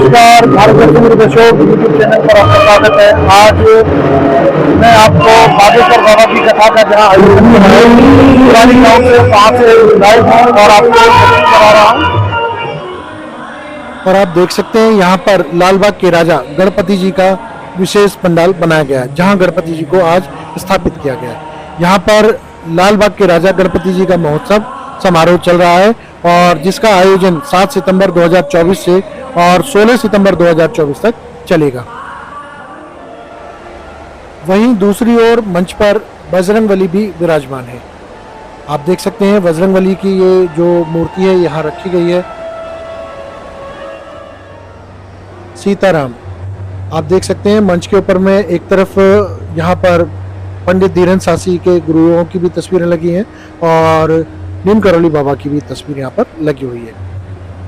नमस्कार, भारत दर्शन दर्शक YouTube channel पर आपका स्वागत है। आज मैं आपको बागेश्वर बाबा की कथा का जहाँ आयोजन किया है पुरानी गाँव से वहाँ से लाइव हूँ और आपको करा रहा हूँ। और आप देख सकते हैं यहाँ पर लालबाग के राजा गणपति जी का विशेष पंडाल बनाया गया है, जहाँ गणपति जी को आज स्थापित किया गया है। यहाँ पर लालबाग के राजा गणपति जी का महोत्सव समारोह चल रहा है और जिसका आयोजन 7 सितंबर 2024 से और 16 सितंबर 2024 तक चलेगा। वहीं दूसरी ओर मंच पर बजरंगबली भी विराजमान है। आप देख सकते हैं बजरंगबली की ये जो मूर्ति है यहाँ रखी गई है। सीताराम आप देख सकते हैं मंच के ऊपर में एक तरफ यहाँ पर पंडित धीरेन्द्र शासी के गुरुओं की भी तस्वीरें लगी हैं और नीम करौली बाबा की भी तस्वीर यहाँ पर लगी हुई है।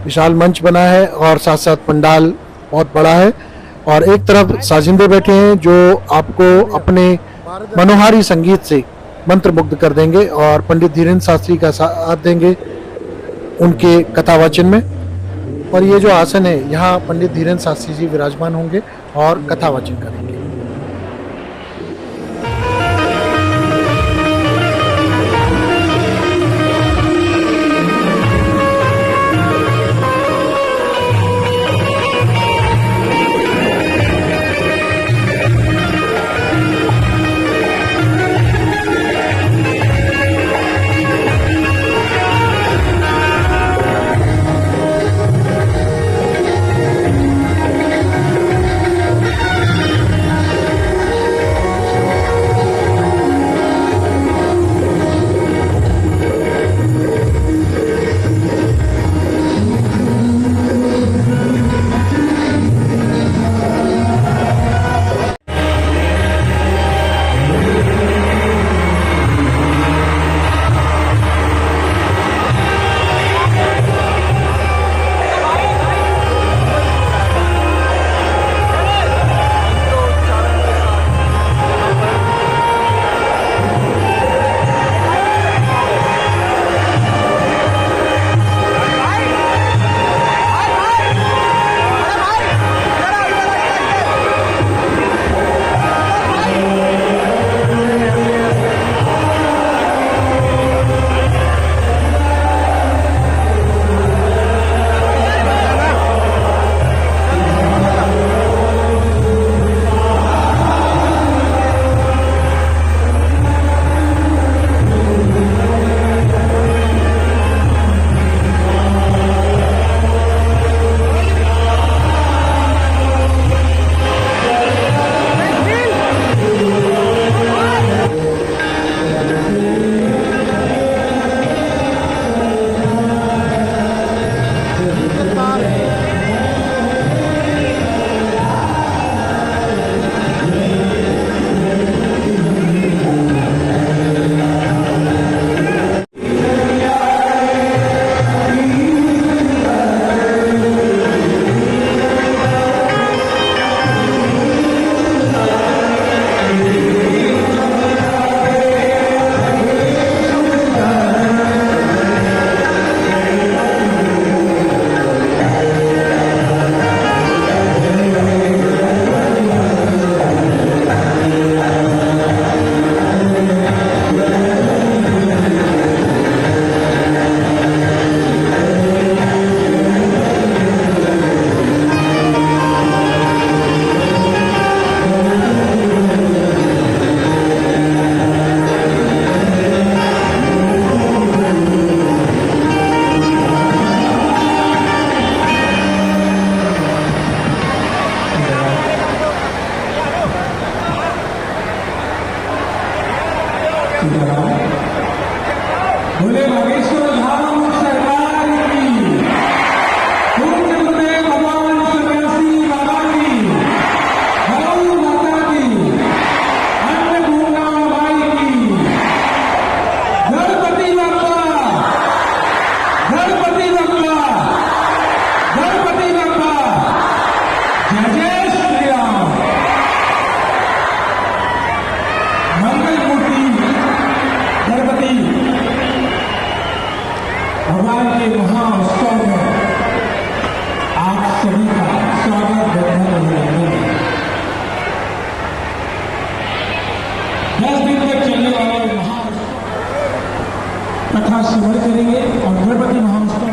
विशाल मंच बना है और साथ साथ पंडाल बहुत बड़ा है और एक तरफ साजिंदे बैठे हैं जो आपको अपने मनोहारी संगीत से मंत्रमुग्ध कर देंगे और पंडित धीरेन्द्र शास्त्री का साथ देंगे उनके कथावाचन में। और ये जो आसन है यहाँ पंडित धीरेन्द्र शास्त्री जी विराजमान होंगे और कथावाचन करेंगे। बोले बागेश्वर धाम सरकार की, पूज्य भगवान सन्यासी बाबा की, गौ माता की, अन्नपूर्णा माई की, गणपति बप्पा, गणपति बप्पा, गणपति बप्पा, जय जय श्री राम। मंगल मूर्ति गणपति भगवान के महाउत्सव में आप सभी का स्वागत बधाई अभिनंदन। 10 दिन तक चलने वाले महाउत्सव कथा श्रवण करेंगे और गणपति महाउत्सव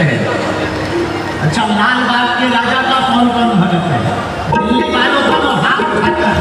है। अच्छा, लाल बाग के राजा का कौन कौन भगत है? दिल्ली वालों का तो हाथ उठाकर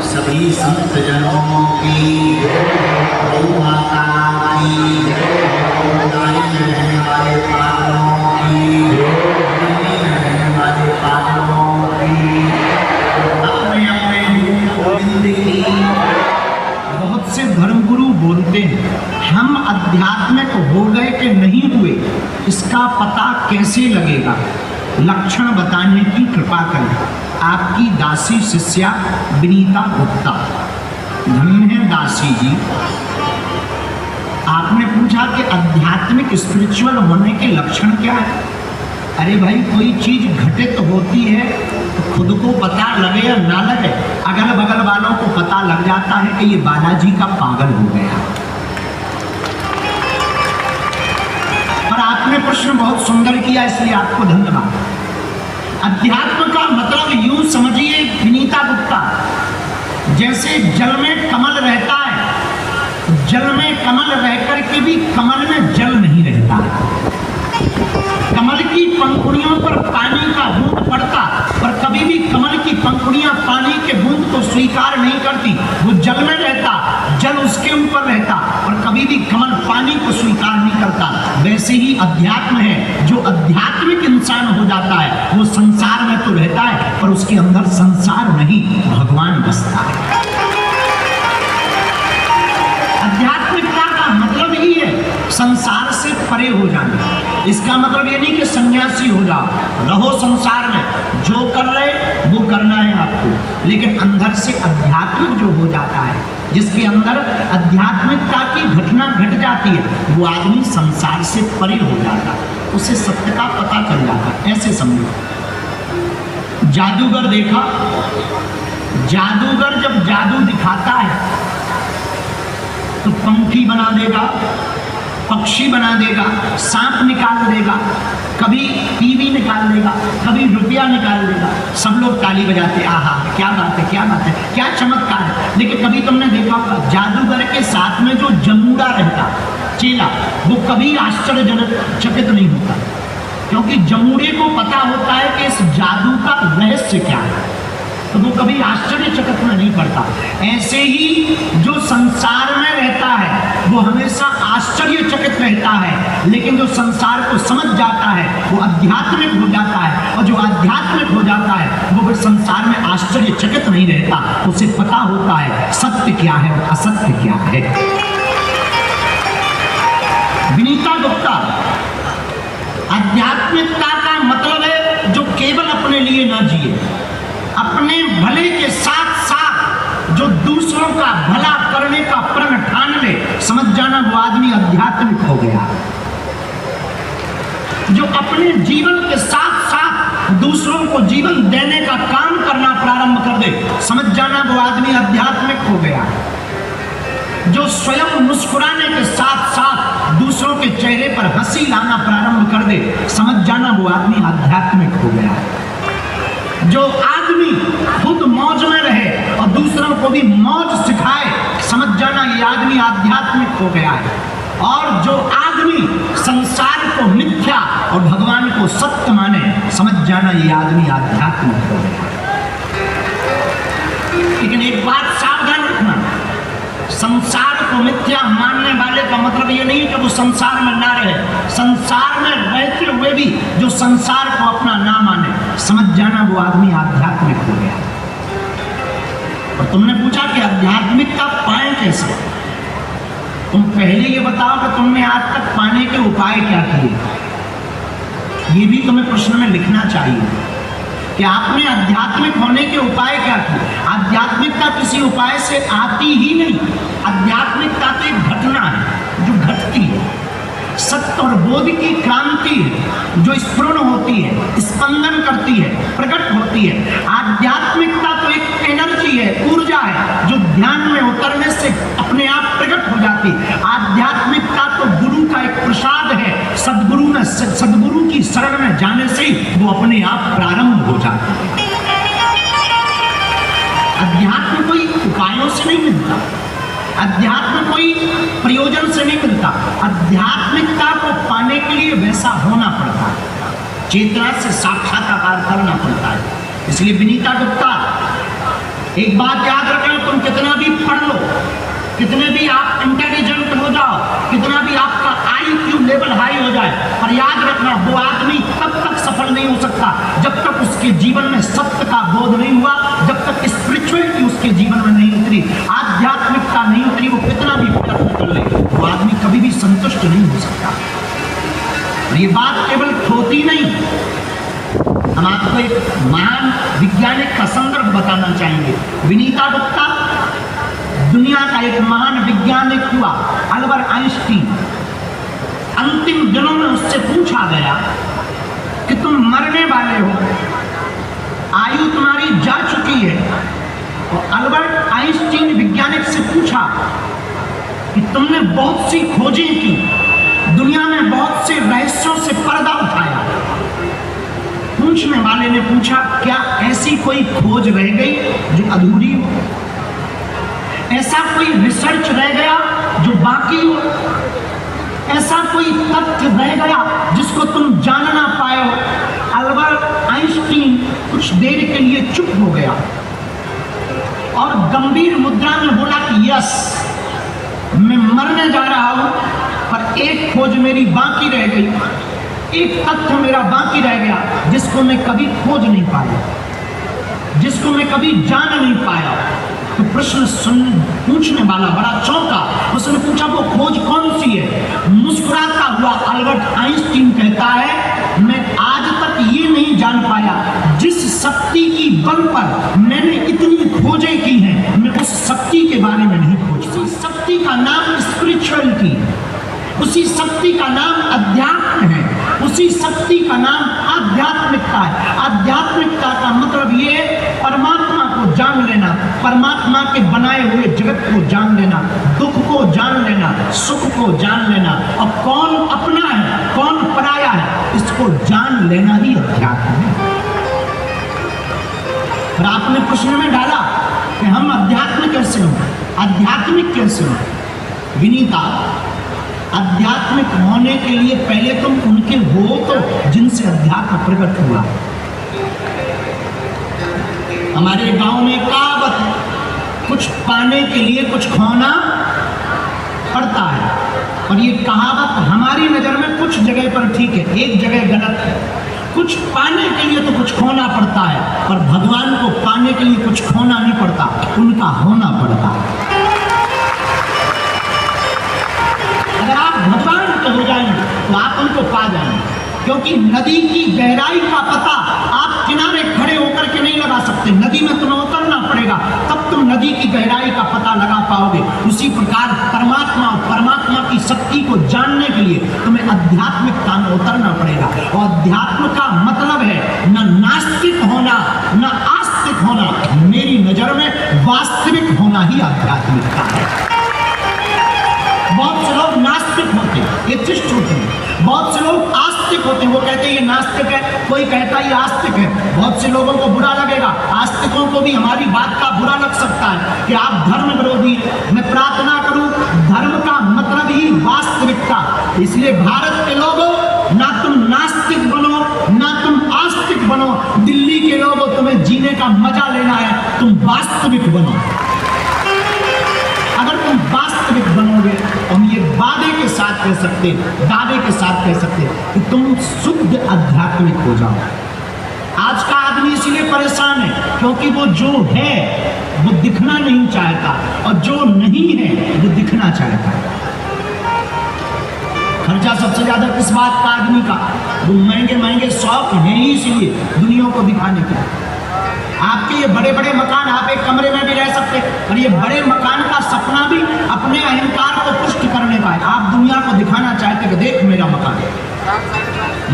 सभी संत जनों की गौ माता की रहने वाले पागलों की रहने वाले पागलों की अपने अपने गोविंद की। बहुत से धर्मगुरु बोलते हैं हम आध्यात्मिक हो गए कि नहीं हुए, इसका पता कैसे लगेगा? लक्षण बताने की कृपा करें। आपकी दासी शिष्या विनीता गुप्ता। धन्य है दासी जी। आपने पूछा कि आध्यात्मिक स्पिरिचुअल होने के लक्षण क्या है? अरे भाई, कोई चीज घटित होती है तो खुद को पता लगे या ना लगे, अगल बगल वालों को पता लग जाता है कि ये बालाजी का पागल हो गया। पर आपने प्रश्न बहुत सुंदर किया, इसलिए आपको धन्यवाद। अध्यात्म का मतलब यूं समझिए विनीता गुप्ता, जैसे जल में कमल रहता है, जल में कमल रहकर के भी कमल में जल नहीं रहता है। कमल की पंखुड़ियों पर पानी का बूंद पड़ता, पर कभी भी कमल की पंखुड़ियां पानी के बूंद को स्वीकार नहीं करती। वो जल में रहता, जल उसके ऊपर रहता, और कभी भी कमल पानी को स्वीकार नहीं करता। वैसे ही अध्यात्म है, जो आध्यात्मिक इंसान हो जाता है वो संसार में तो रहता है, पर उसके अंदर संसार नहीं, भगवान बसता है। आध्यात्मिकता का मतलब ही है संसार से परे हो जाना। इसका मतलब ये नहीं कि सन्यासी हो जाओ, रहो संसार में, जो कर रहे वो करना है आपको, लेकिन अंदर से अध्यात्मिक जो हो जाता है, जिसके अंदर आध्यात्मिकता की घटना घट जाती है, वो आदमी संसार से परे हो जाता है, उसे सत्य का पता चल जाता है। ऐसे समझो, जादूगर देखा, जादूगर जब जादू दिखाता है तो पंखी बना देगा, पक्षी बना देगा, सांप निकाल देगा, कभी टीवी निकाल देगा, कभी रुपया निकाल देगा। सब लोग ताली बजाते, आहा क्या बात है, क्या बात है, क्या चमत्कार है। लेकिन कभी तुमने देखा होगा जादूगर के साथ में जो जमूड़ा रहता, चेला, वो कभी आश्चर्यचकित नहीं होता, क्योंकि जमूड़े को पता होता है कि इस जादू का रहस्य क्या है, तो वो कभी आश्चर्यचकित में नहीं पड़ता। ऐसे ही जो संसार में रहता है वो हमेशा आश्चर्यचकित रहता है, लेकिन जो संसार को समझ जाता है वो आध्यात्मिक हो जाता है, और जो आध्यात्मिक हो जाता है वो फिर संसार में आश्चर्यचकित नहीं रहता, उसे पता होता है सत्य क्या है और असत्य क्या है। विनीता गुप्ता, आध्यात्मिकता का मतलब है जो केवल अपने लिए ना जिए, अपने भले के साथ साथ जो दूसरों का भला करने का प्रण ठान ले, समझ जाना वो आदमी आध्यात्मिक हो गया। जो अपने जीवन के साथ साथ दूसरों को जीवन देने का काम करना प्रारंभ कर दे, समझ जाना वो आदमी आध्यात्मिक हो गया। जो स्वयं मुस्कुराने के साथ साथ दूसरों के चेहरे पर हंसी लाना प्रारंभ कर दे, समझ जाना वो आदमी आध्यात्मिक हो गया। जो आदमी खुद मौज में रहे और दूसरों को भी मौज सिखाए, समझ जाना ये आदमी आध्यात्मिक हो गया है। और जो आदमी संसार को मिथ्या और भगवान को सत्य माने, समझ जाना ये आदमी आध्यात्मिक हो गया। लेकिन एक बात सावधान रखना, संसार को मिथ्या मानने वाले का मतलब ये नहीं कि वो संसार में ना रहे, संसार में रहते हुए भी जो संसार को अपना ना माने, समझ जाना वो आदमी आध्यात्मिक हो गया। और तुमने पूछा कि आध्यात्मिकता पाए कैसे? तुम पहले ये बताओ कि तुमने आज तक पाने के उपाय क्या किए। ये भी तुम्हें प्रश्न में लिखना चाहिए कि आपने आध्यात्मिक होने के उपाय क्या किए। आध्यात्मिकता किसी उपाय से आती ही नहीं, आध्यात्मिकता तो एक घटना है जो घटती है, सत्य और बोध की क्रांति है जो स्फुरण होती है, स्पंदन करती है, प्रकट होती है। आध्यात्मिकता तो एक एनर्जी है, ऊर्जा है जो ध्यान में उतरने से अपने आप प्रकट हो जाती है। आध्यात्मिकता तो गुरु का एक प्रसाद है, सदगुरु की शरण में जाने से ही वो अपने आप प्रारंभ हो जाती है। अध्यात्म कोई उपायों से नहीं मिलता, अध्यात्म कोई प्रयोजन से नहीं मिलता। आध्यात्मिकता को पाने के लिए वैसा होना पड़ता है, चेतना से साक्षात्कार करना पड़ता है। इसलिए विनीता गुप्ता, एक बात याद रखना, तुम कितना भी पढ़ लो, कितने भी आप इंटेलिजेंट हो जाओ, कितना भी आपका IQ लेवल हाई हो जाए, पर याद रखना वो आदमी तब तक सफल नहीं हो सकता जब तक उसके जीवन में सत्य का बोध नहीं हुआ, जब तक स्पिरिचुअलिटी उसके जीवन में नहीं उतरी, आध्यात्मिकता नहीं उतरी। वो कितना भी प्रयत्न कर ले, वो आदमी कभी भी संतुष्ट नहीं हो सकता। और ये बात केवल थोती नहीं, हम आपको एक महान वैज्ञानिक का संदर्भ बताना चाहेंगे। विनीता गुप्ता दुनिया का एक महान वैज्ञानिक हुआ, अल्बर्ट आइंस्टीन। अंतिम दिनों में उससे पूछा गया कि तुम मरने वाले हो, आयु तुम्हारी जा चुकी है। और अल्बर्ट आइंस्टीन वैज्ञानिक से पूछा कि तुमने बहुत सी खोजें की, दुनिया में बहुत से रहस्यों से पर्दा उठाया। पूछने वाले ने पूछा, क्या ऐसी कोई खोज रह गई जो अधूरी हो? ऐसा कोई रिसर्च रह गया जो बाकी हो? ऐसा कोई तथ्य रह गया जिसको तुम जान ना पाए हो? अल्बर्ट आइंस्टीन कुछ देर के लिए चुप हो गया और गंभीर मुद्रा में बोला कि यस, मैं मरने जा रहा हूं, पर एक खोज मेरी बाकी रह गई, एक तथ्य मेरा बाकी रह गया जिसको मैं कभी खोज नहीं पाया, जिसको मैं कभी जान नहीं पाया। तो प्रश्न पूछने वाला बड़ा चौंका। उसने पूछा, वो खोज कौन सी है? मुस्कुराता हुआ अल्बर्ट आइंस्टीन कहता है, मैं आज तक ये नहीं जान पाया, जिस शक्ति की बल पर मैंने इतनी खोजें की हैं, मैं उस शक्ति के बारे में नहीं खोजता। उसी शक्ति का नाम स्पिरिचुअलिटी, उसी शक्ति का नाम अध्यात्म है, उसी शक्ति का नाम आध्यात्मिकता है। आध्यात्मिकता का मतलब ये परमात्मा को जान लेना, परमात्मा के बनाए हुए जगत को जान लेना, दुख को जान लेना, सुख को जान लेना, और कौन अपना है कौन पराया है इसको जान लेना ही अध्यात्म है। और आपने प्रश्न में डाला कि हम अध्यात्म कैसे हो, आध्यात्मिक कैसे हो? विनीता, आध्यात्मिक होने के लिए पहले तुम उनके हो तो जिनसे अध्यात्म प्रकट हुआ। हमारे गांव में कहावत है, कुछ पाने के लिए कुछ खोना पड़ता है, और ये कहावत हमारी नजर में कुछ जगह पर ठीक है, एक जगह गलत है। कुछ पाने के लिए तो कुछ खोना पड़ता है, पर भगवान को पाने के लिए कुछ खोना नहीं पड़ता, उनका होना पड़ता है। अगर आप भगवान के हो जाएंगे तो आप उनको पा जाएंगे, क्योंकि नदी की गहराई का पता आप किनारे खड़े होकर के नहीं लगा सकते, नदी में तुम्हें उतरना पड़ेगा, तब तुम नदी की गहराई का पता लगा पाओगे। उसी प्रकार परमात्मा और परमात्मा की शक्ति को जानने के लिए तुम्हें आध्यात्मिकता में उतरना पड़ेगा। और अध्यात्म का मतलब है न नास्तिक होना न आस्तिक होना, मेरी नजर में वास्तविक होना ही आध्यात्मिकता है। बहुत से लोग नास्तिक होते हैं, एथिस्ट होते हैं, बहुत से लोग आस्तिक होते हैं, वो कहते हैं ये नास्तिक है, कोई कहता है ये आस्तिक है। बहुत से लोगों को बुरा लगेगा, आस्तिकों को भी हमारी बात का बुरा लग सकता है कि आप धर्म विरोधी। मैं प्रार्थना करूं, धर्म का मतलब ही वास्तविकता। इसलिए भारत के लोगों, ना तुम नास्तिक बनो ना तुम आस्तिक बनो। दिल्ली के लोगों, तुम्हें जीने का मजा लेना है, तुम वास्तविक बनो। अगर तुम वास्तविक बनोगे, हम ये वादे के साथ कह सकते, दावे के साथ कह सकते कि तुम शुद्ध आध्यात्मिक हो जाओ। आज का आदमी इसीलिए परेशान है क्योंकि वो जो है वो दिखना नहीं चाहता, और जो नहीं है वो दिखना चाहता है। खर्चा सबसे ज्यादा किस बात का आदमी का? वो महंगे महंगे शौक हैं ही इसीलिए दुनिया को दिखाने के। आपके ये बड़े बड़े मकान, आप एक कमरे में भी रह सकते, और ये बड़े मकान का सपना भी अपने अहंकार को पुष्ट करने का है। आप दुनिया को दिखाना चाहते कि देख मेरा मकान।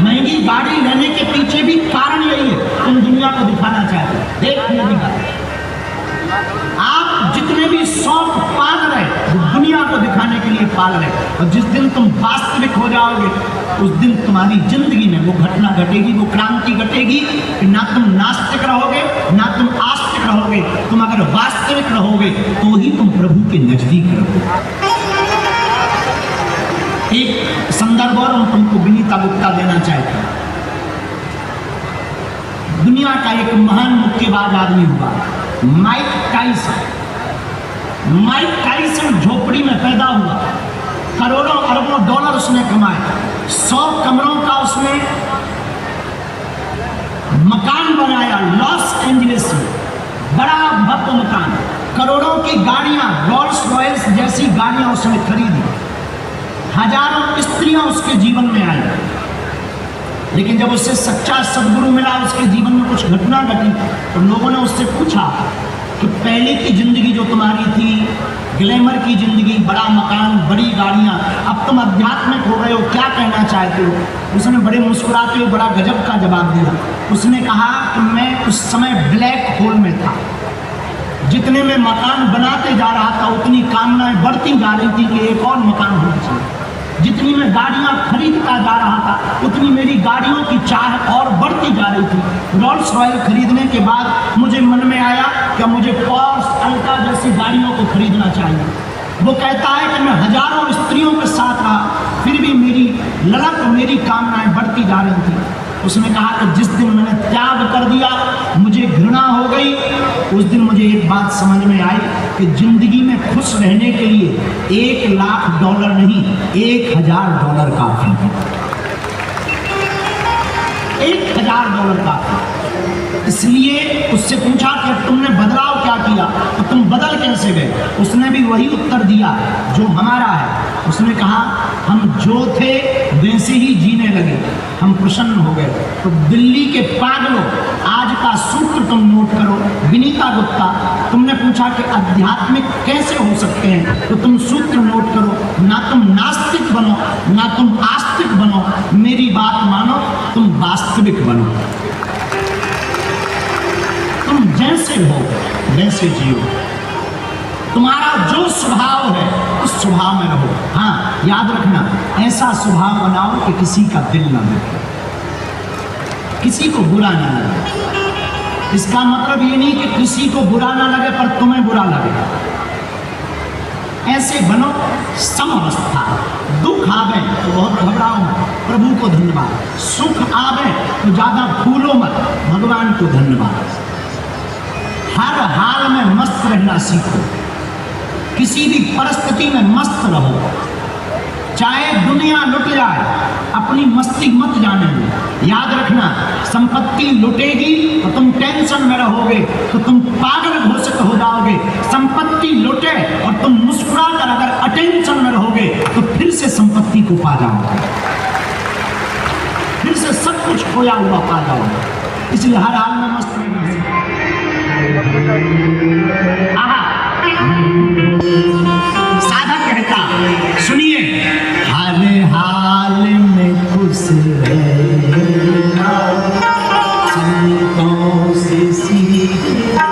महंगी गाड़ी लेने के पीछे भी कारण यही है, तुम दुनिया को दिखाना चाहते, देख मेरी गाड़ी। आप जितने भी शौक पाल रहे वो दुनिया को दिखाने के लिए पाल रहे, और जिस दिन तुम वास्तविक हो जाओगे उस दिन तुम्हारी जिंदगी में वो घटना घटेगी, वो क्रांति घटेगी कि ना तुम नास्तिक रहोगे ना तुम आस्तिक रहोगे। तुम अगर वास्तविक रहोगे तो ही तुम प्रभु के नजदीक रहोगे। एक संदर्भ और हम तुमको विनीता गुप्ता देना चाहते हैं। दुनिया का एक महान मुक्केबाज आदमी हुआ, माइक टाइसन। माइक टाइसन झोपड़ी में पैदा हुआ, करोड़ों अरबों डॉलर उसने कमाए, 100 कमरों का उसने मकान बनाया लॉस एंजलिस में, बड़ा भव्य मकान, करोड़ों की गाड़ियां, रोल्स रॉयल्स जैसी गाड़ियां उसने खरीदी, हजारों स्त्रियां उसके जीवन में आई, लेकिन जब उससे सच्चा सदगुरु मिला, उसके जीवन में कुछ घटना घटी, तो लोगों ने उससे पूछा कि पहले की जिंदगी जो तुम्हारी थी, ग्लैमर की जिंदगी, बड़ा मकान, बड़ी गाड़ियां, अब तुम आध्यात्मिक हो गए हो, क्या कहना चाहते हो? उसने बड़े मुस्कुराते हुए बड़ा गजब का जवाब दिया। उसने कहा कि मैं उस समय ब्लैक होल में था। जितने में मकान बनाते जा रहा था, उतनी कामनाएं बढ़ती जा रही थी कि एक और मकान होना चाहिए। जितनी मैं गाड़ियां खरीदता जा रहा था, उतनी मेरी गाड़ियों की चाह और बढ़ती जा रही थी। रोल्स रॉयल खरीदने के बाद मुझे मन में आया कि मुझे पोर्श, अल्टा जैसी गाड़ियों को खरीदना चाहिए। वो कहता है कि मैं हजारों स्त्रियों के साथ रहा, फिर भी मेरी ललक, मेरी कामनाएं बढ़ती जा रही थी। उसने कहा कि जिस दिन मैंने त्याग कर दिया, मुझे घृणा हो गई, उस दिन मुझे एक बात समझ में आई कि जिंदगी में खुश रहने के लिए $1,00,000 नहीं, $1,000 काफी है। $1,000 काफी। इसलिए उससे पूछा कि अब तुमने बदलाव क्या किया, तो तुम बदल कैसे गए? उसने भी वही उत्तर दिया जो हमारा है। उसने कहा हम जो थे वैसे ही जीने लगे, हम प्रसन्न हो गए। तो दिल्ली के पागलों, आज का सूत्र तुम नोट करो। विनीता गुप्ता, तुमने पूछा कि आध्यात्मिक कैसे हो सकते हैं, तो तुम सूत्र नोट करो। ना तुम नास्तिक बनो, ना तुम आस्तिक बनो, मेरी बात मानो, तुम वास्तविक बनो। तुम जैसे हो वैसे जियो। तुम्हारा जो स्वभाव है उस स्वभाव में रहो। हाँ, याद रखना, ऐसा स्वभाव बनाओ कि किसी का दिल ना दुखे, किसी को बुरा ना लगे। इसका मतलब ये नहीं कि किसी को बुरा ना लगे पर तुम्हें बुरा लगे। ऐसे बनो समअवस्था। दुख आवे तो बहुत घबराओ मत, प्रभु को धन्यवाद। सुख आवे तो ज्यादा फूलो मत, भगवान को धन्यवाद। हर हाल में मस्त रहना सीखो, किसी भी परिस्थिति में मस्त रहो। चाहे दुनिया लुट जाए, अपनी मस्ती मत जाने दो। याद रखना, संपत्ति लुटेगी तो तुम टेंशन में रहोगे, तो तुम पागल घोषित हो जाओगे। संपत्ति लुटे और तुम मुस्कुरा कर अगर अटेंशन में रहोगे तो फिर से संपत्ति को पा जाओगे, फिर से सब कुछ खोया हुआ पा जाओगे। इसलिए हर हाल में मस्त रहना। साधक कहता, सुनिए, हर हाल में खुश रहना संतों से सीखना।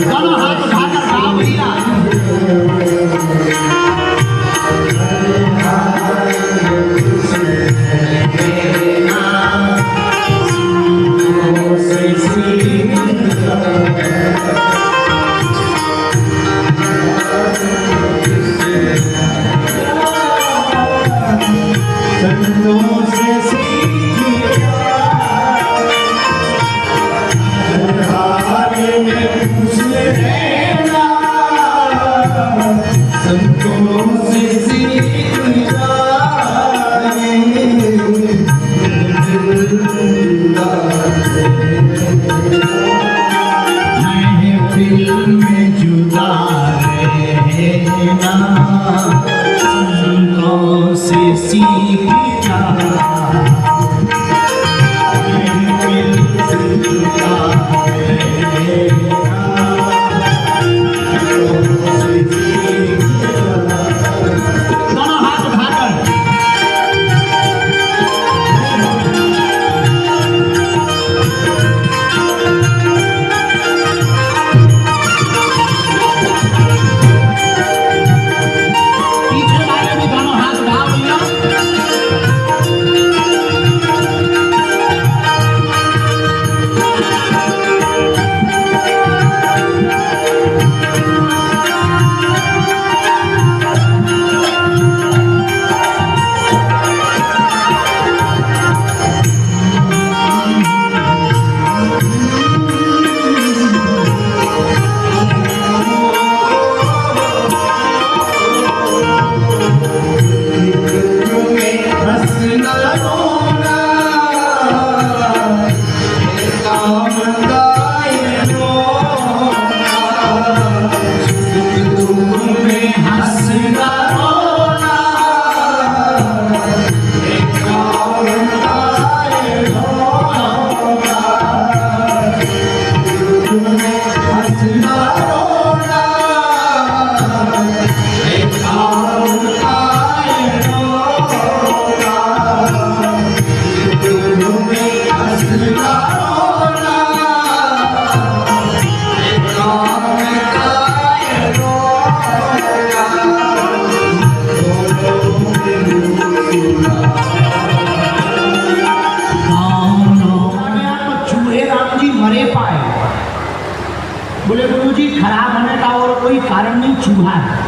दोनों हाथ उठाकर गाओ भैया। चूहा है।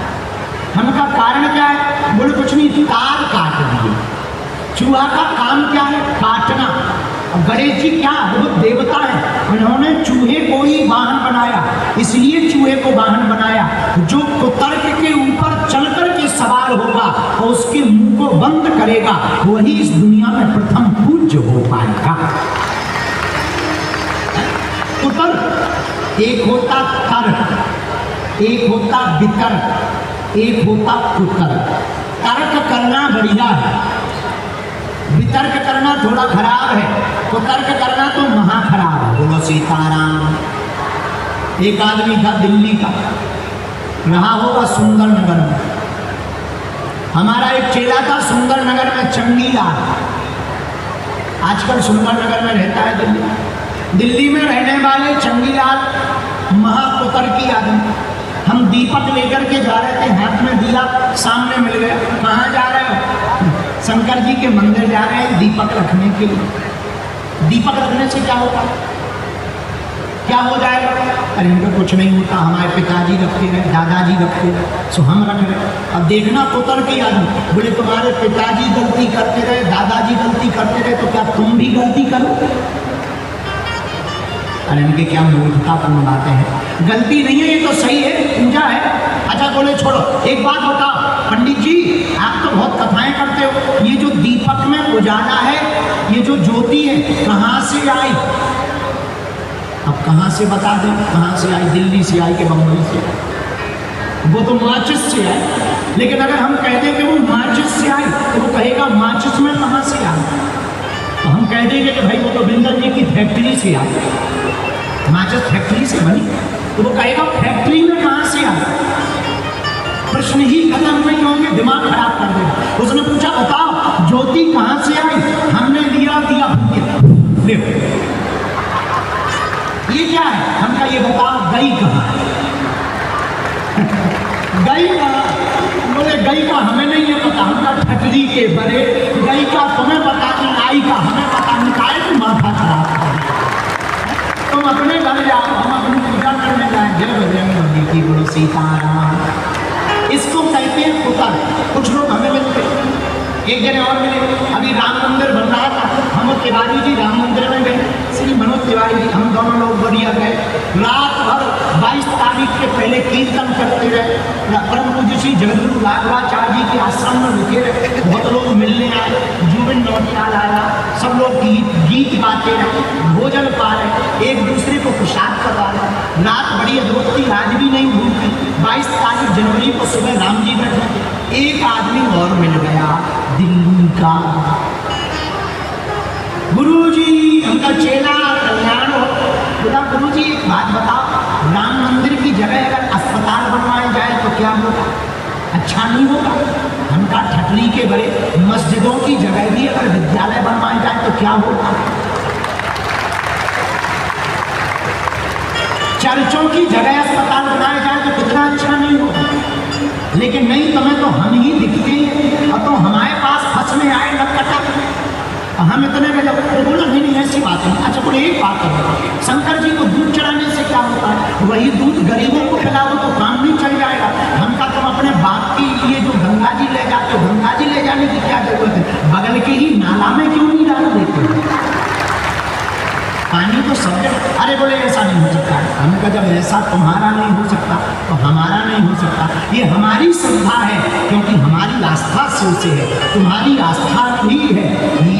हमका कारण क्या है? बोले कुछ नहीं, तार काट दिए। चूहा का काम क्या है? काटना। और गणेश जी क्या, वो देवता है, उन्होंने चूहे को ही वाहन बनाया, इसलिए चूहे को वाहन बनाया। जो कुतर्क के ऊपर चलकर के सवार होगा और उसके मुंह को बंद करेगा, वही इस दुनिया में प्रथम पूज्य हो पाएगा। कुतर्क एक होता तर्क, एक होता वितर्क, एक होता कुतर्क। तर्क करना बढ़िया है, वितर्क करना थोड़ा खराब है, कुतर्क करना तो महा खराब है। बोलो सीताराम। एक आदमी था दिल्ली का, रहा होगा सुंदर नगर में। हमारा एक चेला था सुंदर नगर में, चंडीलाल। आजकल सुंदर नगर में रहता है दिल्ली में रहने वाले चंडीलाल महाकुतर्की आदमी। हम दीपक लेकर के जा रहे थे, हाथ में दिया, सामने मिल गया। कहाँ जा रहे हो? शंकर जी के मंदिर जा रहे हैं दीपक रखने के लिए। दीपक रखने से क्या होता है? क्या हो जाएगा? अरे इनको कुछ नहीं होता, हमारे पिताजी रखते रहे, दादाजी रखते रहे, सो हम रख रहे। अब देखना कुतर्की आदमी, बोले तुम्हारे पिताजी गलती करते रहे, दादाजी गलती करते रहे, तो क्या तुम भी गलती करो? अरे इनके क्या मूर्खतापूर्ण बातें हैं। गलती नहीं है, ये तो सही है, पूजा है। अच्छा बोले छोड़ो, एक बात बताओ पंडित जी, आप तो बहुत कथाएं करते हो, ये जो दीपक में उजाला है, ये जो ज्योति है, कहाँ से आई? अब कहाँ से बता दें, कहाँ से आई? दिल्ली से आई कि बम्बई से? वो तो माचिस से आई। लेकिन अगर हम कह दें कि वो माचिस से आई, तो वो कहेगा माचिस में कहाँ से आई? तो हम कह देंगे कि भाई वो तो बिंदर जी की फैक्ट्री से आई, माचिस फैक्ट्री से बनी, तो वो कहेगा फैक्ट्री में कहाँ से आई? प्रश्न ही खत्म नहीं होंगे, दिमाग खराब कर देगा। उसने पूछा बताओ ज्योति कहाँ से आई? हमने दिया ले। ये क्या है? हमका ये बताओ गई कहाँ? गई कहाँ? बोले गई का हमें नहीं है पता, हमका ठटरी के बड़े। गई का तुम्हें पता नहीं, आई का हमें पता नहीं। का है तुम माथा खराब कर, तुम अपने घर जाओ, हम अपनी पूजा करने जाए। जय बजरंग की बोलो सीताराम। इसको कहते हैं कुतर्क। कुछ लोग हमें मिलते, एक जगह और मिले, अभी राम मंदिर बन रहा था, हम तिवारी जी राम मंदिर में गए, श्री मनोज तिवारी जी, हम दोनों लोग बढ़िया गए। रात भर 22 तारीख के पहले कीर्तन करते रहे, परम पूज्य श्री जगद्गुरु राघवाचार्य जी के आश्रम में रुके रहे। बहुत लोग मिलने आए, जुबिन नौटियाल आया, सब लोग गीत गाते रहे, भोजन पा रहे, एक दूसरे को प्रसाद करवा रहे। रात बड़ी अद्भुत थी, आज भी नहीं भूलती। 22 तारीख जनवरी को सुबह राम जी बैठे थे, एक आदमी और मिल गया दिल्ली का। गुरुजी उनका चेला कल्याण हो। बोला गुरुजी एक बात बताओ, राम मंदिर की जगह अगर अस्पताल बनवाया जाए तो क्या होगा? अच्छा नहीं होगा? हमका ठटरी के बड़े मस्जिदों की जगह भी अगर विद्यालय बनवाया जाए तो क्या होगा? चर्चों की जगह अस्पताल बनाया जाए तो कितना अच्छा नहीं होगा? लेकिन नहीं, तुम्हें तो हम ही दिखते हैं और तुम हमारे पास फंसने आए लटकटक। हम इतने में जब बोला नहीं ऐसी बात है। अच्छा बोले एक बात है, शंकर जी को दूध चढ़ाने से क्या होता है? वही दूध गरीबों को खिलाओ तो काम नहीं चल जाएगा। हमका तुम अपने बाप की ये जो गंगा जी ले जाते हो, गंगा जी ले जाने की क्या जरूरत है? बगल के ही नाला में क्यों नहीं डाल देते? पानी तो सब जगह। अरे बोले ऐसा नहीं हो सकता। हमने कहा जब ऐसा तुम्हारा नहीं हो सकता तो हमारा नहीं हो सकता। ये हमारी श्रद्धा है क्योंकि हमारी आस्था से उसे है, तुम्हारी आस्था नहीं है।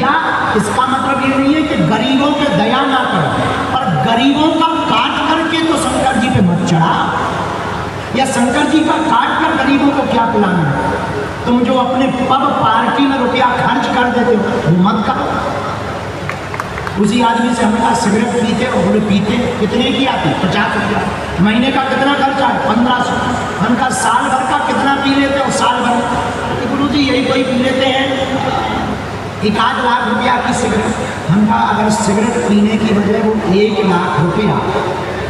या इसका मतलब ये नहीं है कि गरीबों पे दया ना करो, पर गरीबों का काट करके तो शंकर जी पे मत चढ़ा, या शंकर जी का काट कर गरीबों को क्या पिलाना है? तुम जो अपने पब पार्टी में रुपया खर्च कर देते हो वो मत करो। उसी आदमी से हमने कहा सिगरेट पीते और बोले पीते कितने की आती? 50 रुपया। महीने का कितना खर्चा है? 1500। हमका साल भर का कितना पी लेते हो? साल भर गुरु जी यही कोई पी लेते हैं 1-8 लाख रुपया की सिगरेट। हमका अगर सिगरेट पीने की वजह वो 1 लाख रुपया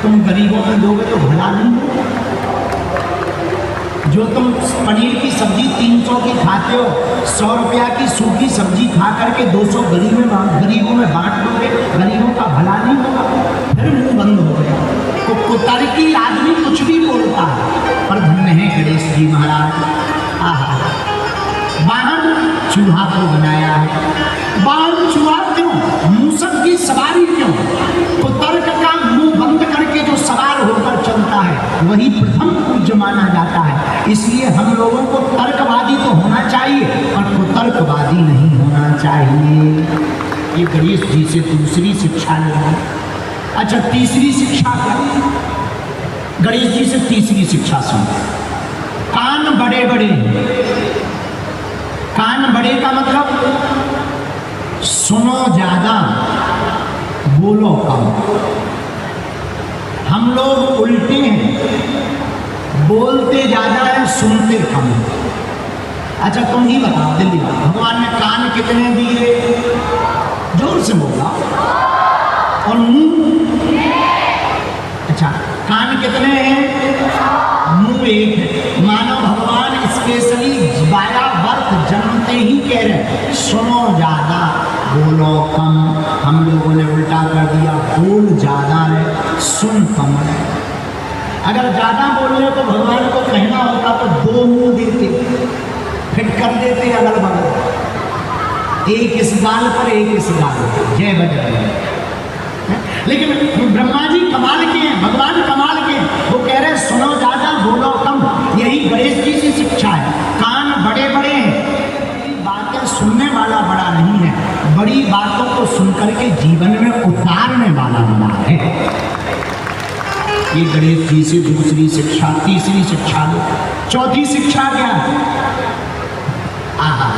तुम गरीबों में दोगे तो भला नहीं हो। जो तुम पनीर की सब्जी 300 की खाते हो, 100 रुपया की सूखी सब्जी खा करके 200 गरीबों में बांट दोगे, गरीबों का भला नहीं होगा। फिर मुंह बंद हो गया। तो कुतर्की आदमी कुछ भी बोलता है, पर धन्य है चूहा को बनाया है। बाल चूहा क्यों? मूसक की सवारी क्यों? कुतर्क का मुंह बंद करके जो सवार होकर चलता है वही प्रथम पूज्य माना जाता है। इसलिए हम लोगों को तर्कवादी तो होना चाहिए और कुतर्कवादी नहीं होना चाहिए। ये गणेश जी से दूसरी शिक्षा लेंगे। अच्छा, तीसरी शिक्षा क्या? गणेश जी से तीसरी शिक्षा सुन। कान बड़े बड़े। कान बड़े का मतलब सुनो ज्यादा बोलो कम। हम लोग उल्टे हैं, बोलते ज्यादा है सुनते कम। अच्छा तुम ही बताओ दिल्ली वाले, भगवान ने कान कितने दिए? जोर से बोला। और मुंह? अच्छा कान कितने हैं? मुंह एक है। मानो भगवान स्पेशली बाया वर्त जन्मते ही कह रहे सुनो ज्यादा बोलो कम। हम लोगों ने उल्टा कर दिया, बोल ज्यादा है सुन कम है। अगर ज्यादा बोल रहे तो भगवान को कहना होता तो दो मुंह देते, फिर कर देते अगल बगल, एक इस गाल पर एक इस गाल पर। जय बजरंग। लेकिन ब्रह्मा जी कमाल के हैं, भगवान कमाल के हैं। वो कह रहे सुनो ज्यादा बोलो कम। यही गणेश जी की शिक्षा है। कान बड़े बड़े हैं, बातें सुनने वाला बड़ा नहीं है, बड़ी बातों को सुनकर के जीवन में उतारने वाला बड़ा है। ये गणेश जी से दूसरी शिक्षा। तीसरी शिक्षा लो। चौथी शिक्षा क्या है? आहा,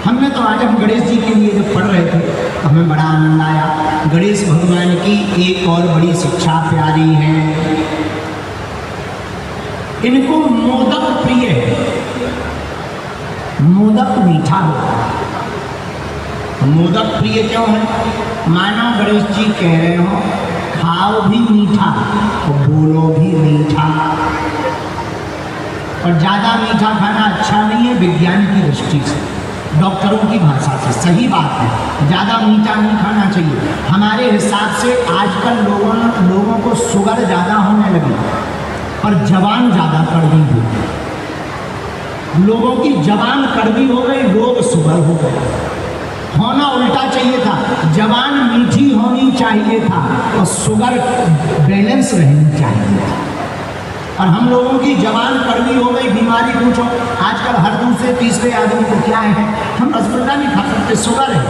हमने तो आज हम गणेश जी के लिए जब पढ़ रहे थे तो हमें बड़ा आनंद आया। गणेश भगवान की एक और बड़ी शिक्षा प्यारी है। इनको मोदक प्रिय है। मोदक मीठा होता है। मोदक प्रिय क्यों है? मानो गणेश जी कह रहे हो खाओ भी मीठा और बोलो भी मीठा। और ज्यादा मीठा खाना अच्छा नहीं है विज्ञान की दृष्टि से, डॉक्टरों की भाषा से। सही बात है, ज़्यादा मीठा नहीं खाना चाहिए। हमारे हिसाब से आजकल लोगों को शुगर ज़्यादा होने लगी और जबान ज़्यादा कड़वी हो गई। लोगों की जबान कड़वी हो गई, लोग शुगर हो गए। होना उल्टा चाहिए था, जबान मीठी होनी चाहिए था और शुगर बैलेंस रहनी चाहिए थी। और हम लोगों की जबान कड़वी हो गई, बीमारी पूछो आजकल हर दूसरे तीसरे आदमी को क्या है, हम रसगुल्ला नहीं खा सकते, शुगर है।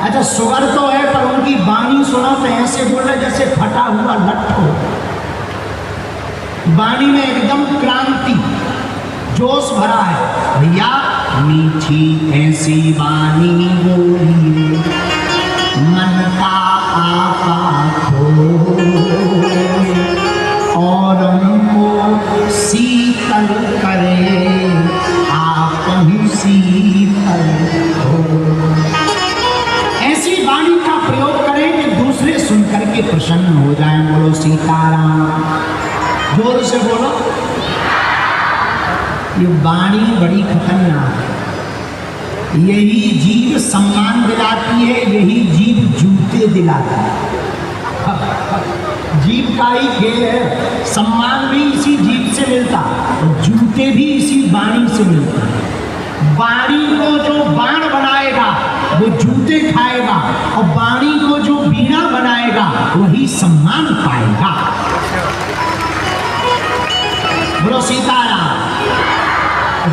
अच्छा शुगर तो है पर उनकी वाणी सुनो तो ऐसे बोल रहे जैसे फटा हुआ लट्ठ हो। वाणी में एकदम क्रांति, जोश भरा है। भैया मीठी ऐसी वाणी बोलिए, मन का आपा और उनको शीतल करे, आप ही शीतल हो। ऐसी वाणी का प्रयोग करें कि दूसरे सुनकर के प्रसन्न हो जाएं। बोलो सीताराम, जोर से बोलो। ये वाणी बड़ी खतरनाक है। यही जीभ सम्मान दिलाती है, यही जीभ जूते दिलाती है। जीभ का ही खेल है। सम्मान भी इसी जीभ से मिलता और जूते भी इसी वाणी से मिलते। वाणी को जो बाण बनाएगा वो जूते खाएगा और वाणी को जो बीड़ा बनाएगा वही सम्मान पाएगा। बोलो सीताराम।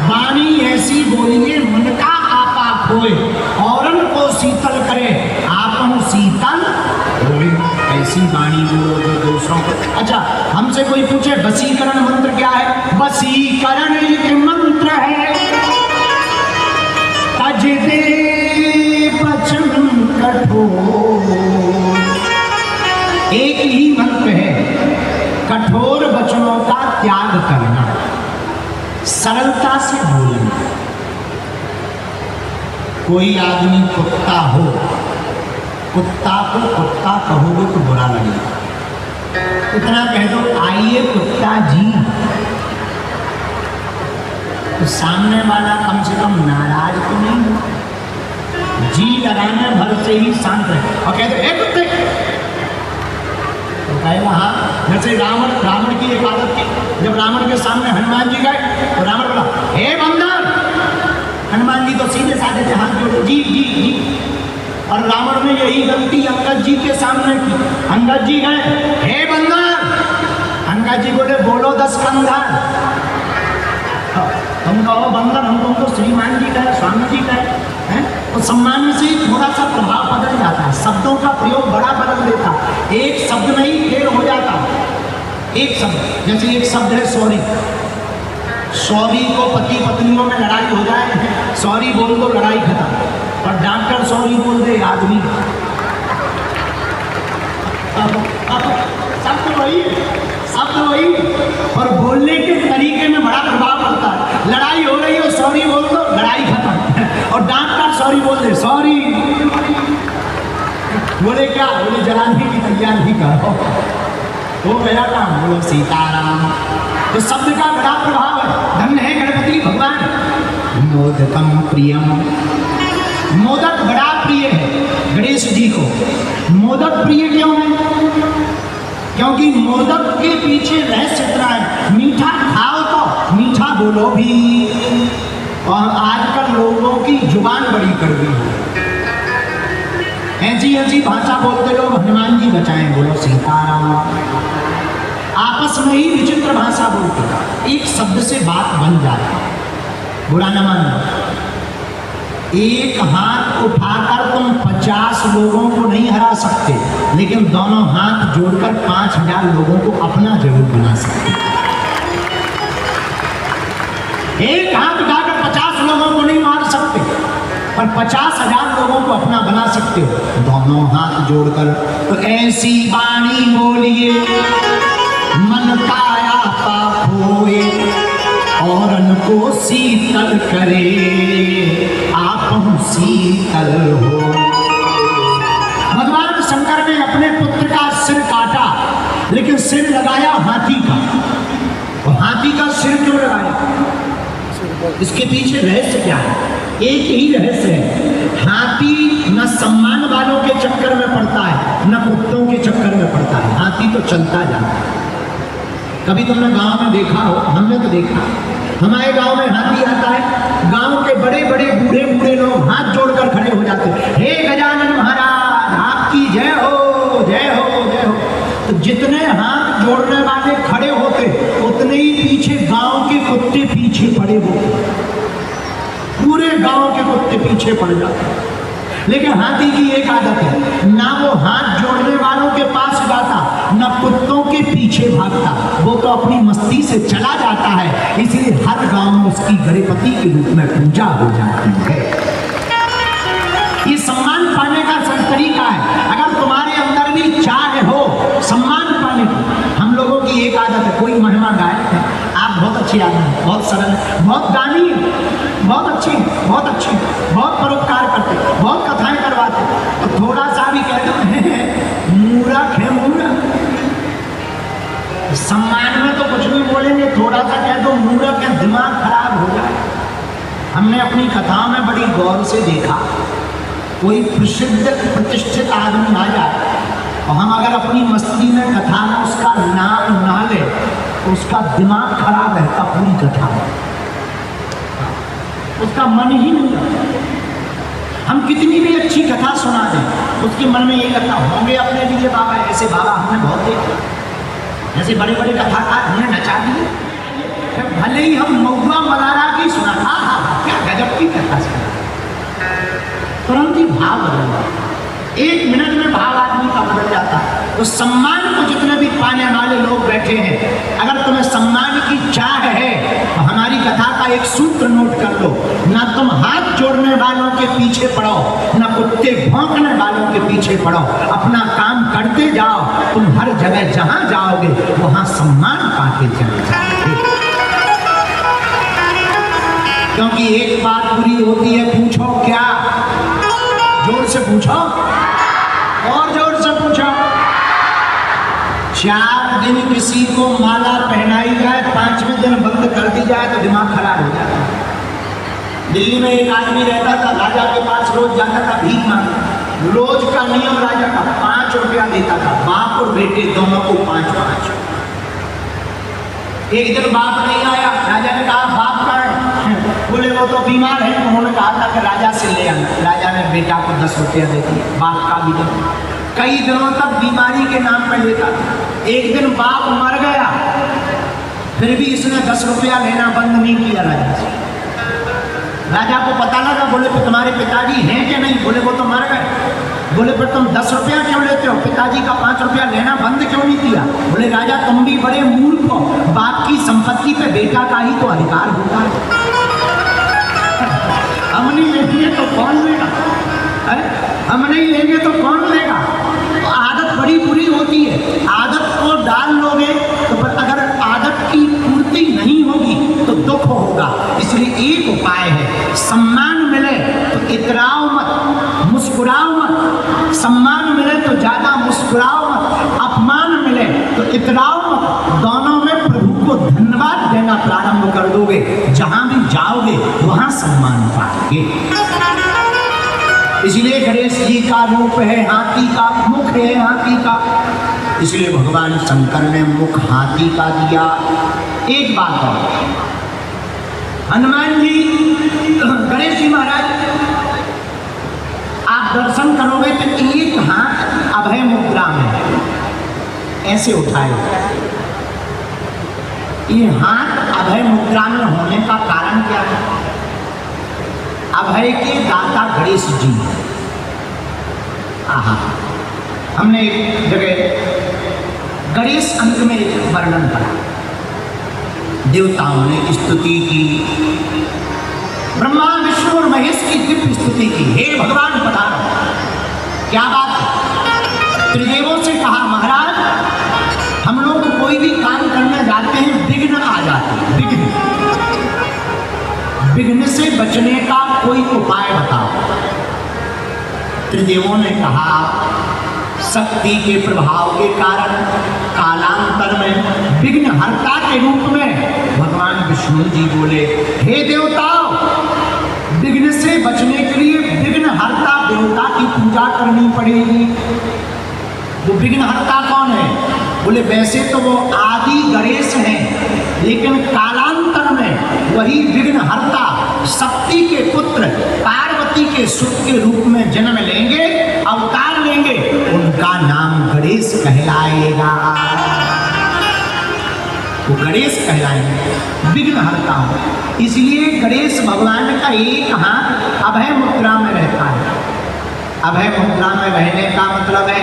वाणी ऐसी बोलिए मन का आपा खोए, औरन को शीतल करे, आपन शीतल होए। ऐसी वाणी बोलो जो दूसरों को। अच्छा हमसे कोई पूछे वशीकरण मंत्र क्या है? वशीकरण एक मंत्र है, तज दे वचन कठोर। एक ही मंत्र है, कठोर वचनों का त्याग करना, सरलता से बोलना। कोई आदमी कुत्ता हो, कुत्ता को कुत्ता कहोगे तो बुरा लगेगा। इतना कह दो आइए कुत्ता जी, तो सामने वाला कम से कम नाराज तो नहीं हो। जी लगाने भर से ही शांत है और कह दो ए कुत्ते, तो कहेगा हाँ। जैसे रावण की एक आदत थी, जब रावण के सामने हनुमान जी गए तो रावण बोला हे बंदर, हनुमान जी तो सीधे साधे से हाथ जोड़े, जी जी जी। और रावण ने यही गलती अंगद जी के सामने की। अंगद जी गए, हे बंदर। अंगद जी बोले, बोलो 10 कंधार। तुम कहो बंदर, हम तुमको श्रीमान जी कहे, स्वामी जी कहे, हैं? तो सम्मान में से थोड़ा सा प्रभाव बदल जाता है, शब्दों का प्रयोग बड़ा बदल देता, एक शब्द नहीं फेर हो जाता। एक शब्द, जैसे एक शब्द है सॉरी। सॉरी को पति पत्नियों में लड़ाई हो जाए, सॉरी बोल दो, लड़ाई खत्म। और डॉक्टर सॉरी बोल दे आदमी, शब्द वही, शब्द वही, और बोलने के तरीके में बड़ा प्रभाव पड़ता है। लड़ाई हो रही हो, सॉरी बोल दो, लड़ाई खत्म। और डॉक्टर सॉरी बोल दे, सॉरी बोले क्या, बोले जलाने की तैयारी करो, वो मेरा काम। बोलो सीताराम। तो शब्द का बड़ा प्रभाव है। धन्य है गणपति भगवान। मोदकम प्रियम, मोदक बड़ा प्रिय है गणेश जी को। मोदक प्रिय क्यों है? क्योंकि मोदक के पीछे रहस्य इतना है, मीठा खाओ तो मीठा बोलो भी। और आजकल लोगों की जुबान बड़ी कर दी है, ऐसी ऐसी भाषा बोलते लोग, हनुमान जी बचाएं, बोलो सीताराम। आपस में ही विचित्र भाषा बोलते, एक शब्द से बात बन जाती, बुरा न मानना। एक हाथ उठाकर तुम 50 लोगों को नहीं हरा सकते, लेकिन दोनों हाथ जोड़कर 5000 लोगों को अपना जरूर बना सकते। एक हाथ उठाकर 50 लोगों को नहीं मार सकते, पर 50,000 लोगों को अपना बना सकते हो, दोनों हाथ जोड़कर। तो ऐसी वाणी बोलिए, मन काया पाप होए, औरन को शीतल करे, आप शीतल हो। भगवान शंकर ने अपने पुत्र का सिर काटा, लेकिन सिर लगाया हाथी का। और हाथी का सिर क्यों लगाया? इसके पीछे रहस्य क्या है? एक ही रहस्य है, हाथी न सम्मान वालों के चक्कर में पड़ता है, न कुत्तों के चक्कर में पड़ता है। हाथी तो चलता जाता है। कभी तुमने गांव में देखा हो, हमने तो देखा, हमारे गांव में हाथी आता है, गांव के बड़े बड़े बूढ़े बूढ़े लोग हाथ जोड़कर खड़े हो जाते हैं, हे गजानन महाराज आपकी जय हो, जय हो, जय हो। तो जितने हाथ जोड़ने वाले खड़े होते, उतने ही पीछे गांव के कुत्ते पीछे पड़े होते, पूरे गांव के कुत्ते पीछे पड़ जाते। लेकिन हाथी की एक आदत है, ना वो हाथ जोड़ने वालों के पास जाता, ना कुत्तों के पीछे भागता, वो तो अपनी मस्ती से चला जाता है। इसलिए हर गांव में उसकी गणपति के रूप में पूजा हो जाती है। ये सम्मान पाने का तरीका है। अगर तुम्हारे अंदर भी चाह हो सम्मान पाने की, हम लोगों की एक आदत है, कोई महिमा गाए, आप बहुत अच्छी आदमी, बहुत सरल, बहुत दानी, बहुत अच्छी, बहुत अच्छी, बहुत परोपकार करते, बहुत कथाएं करवाते, तो थोड़ा सा भी कहते हैं मूर्ख है, मूर्ख। सम्मान में तो कुछ भी बोलेंगे, थोड़ा सा कह दो मूर्ख है, दिमाग खराब हो जाए। हमने अपनी कथाओं में बड़ी गौर से देखा, कोई प्रसिद्ध प्रतिष्ठित आदमी आ जाए और हम अगर अपनी मस्ती में कथा में उसका नाम ना ले, तो उसका दिमाग खराब रहता पूरी कथा में, उसका मन ही नहीं लगता। हम कितनी भी अच्छी कथा सुना दें, उसके मन में ये लगता होंगे अपने लिए बाबा, ऐसे बाबा हमने बहुत देखे, जैसे बड़े बड़े कथाकार हमने नचा दिए। भले ही हम महुआ मलारा की सुना, क्या गजब की कथा सुना, तुरंत ही भाव बदल जाता, 1 मिनट में भाव आदमी का बदल जाता है। तो सम्मान को जितने भी पाने वाले लोग बैठे हैं, अगर तुम्हें सम्मान की चाह है तो हमारी कथा का एक सूत्र नोट कर लो, ना तुम हाथ जोड़ने वालों के पीछे पड़ो, ना कुत्ते भौंकने वालों के पीछे पड़ो, अपना काम करते जाओ, तुम हर जगह जहां जाओगे वहां सम्मान पाते चले जाओगे। क्योंकि एक बात पूरी होती है, पूछो क्या, जोर से पूछो और जोर से पूछो। 4 दिन किसी को माला पहनाई जाए, 5वें दिन बंद कर दी जाए तो दिमाग खराब हो जाता है। दिल्ली में एक आदमी रहता था, राजा के पास रोज जाता था भीख मांगने। रोज का नियम राजा का 5 रुपया देता था, बाप और बेटे दोनों को 5-5। एक दिन बाप नहीं आया, राजा ने कहा बाप का बोले वो तो बीमार है। उन्होंने कहा था कि राजा से ले आना। राजा ने बेटा को 10 रुपया दे दिया, बाप का भी दे। कई दिनों तक बीमारी के नाम पर लेता। एक दिन बाप मर गया, फिर भी इसने 10 रुपया लेना बंद नहीं किया राजा से। राजा को पता लगा, बोले फिर तुम्हारे पिताजी हैं कि नहीं? बोले वो तो मर गए। बोले फिर तुम 10 रुपया क्यों लेते हो? पिताजी का 5 रुपया लेना बंद क्यों नहीं किया? बोले राजा तुम भी बड़े मूर्ख हो, बाप की संपत्ति पे बेटा का ही तो अधिकार होता है। हम नहीं लेंगे तो कौन लेगा? हम नहीं लेंगे तो कौन लेगा? तो आदत बड़ी बुरी होती है। आदत को डाल लोगे तो अगर आदत की पूर्ति नहीं होगी तो दुख होगा। इसलिए एक उपाय है, सम्मान मिले तो इतराओ मत, मुस्कुराओ मत। सम्मान मिले तो ज्यादा मुस्कुराओ मत, अपमान मिले तो इतराओ मत। दोनों में प्रभु को धन्यवाद देना प्रारंभ कर दोगे, जहां भी जाओगे वहां सम्मान पाओगे। इसलिए गणेश जी का रूप है हाथी का, मुख है हाथी का, इसलिए भगवान शंकर ने मुख हाथी का दिया। एक बात और, हनुमान जी, गणेश जी महाराज आप दर्शन करोगे तो एक हाथ अभय मुद्रा में ऐसे उठाए। ये हाथ अभय मुद्रा में होने का कारण क्या है? अभय के दाता गणेश जी। आहा, हमने एक जगह गणेश अंक में वर्णन करा, देवताओं ने स्तुति की, ब्रह्मा विष्णु और महेश की दिव्य स्तुति की। हे भगवान पधारो। क्या बात है? त्रिदेवों से कहा महाराज हम लोग कोई भी काम करने जाते हैं, विघ्न आ जाते हैं। विघ्न से बचने का कोई उपाय बताओ। त्रिदेवों ने कहा शक्ति के प्रभाव के कारण कालांतर में विघ्नहर्ता के रूप में भगवान विष्णु जी बोले, हे देवताओं, विघ्न से बचने के लिए विघ्नहर्ता देवता की पूजा करनी पड़ेगी। वो विघ्नहर्ता कौन है? बोले वैसे तो वो आदि गणेश हैं, लेकिन कालांतर में वही विघ्नहर्ता शक्ति के पुत्र पार्वती के सुत के रूप में जन्म लेंगे, अवतार लेंगे, उनका नाम गणेश कहलाएगा। वो गणेश कहलाएंगे, विघ्नहर्ता। इसलिए गणेश भगवान का एक हाथ अभय मुद्रा में रहता है। अभय मुद्रा में रहने का मतलब है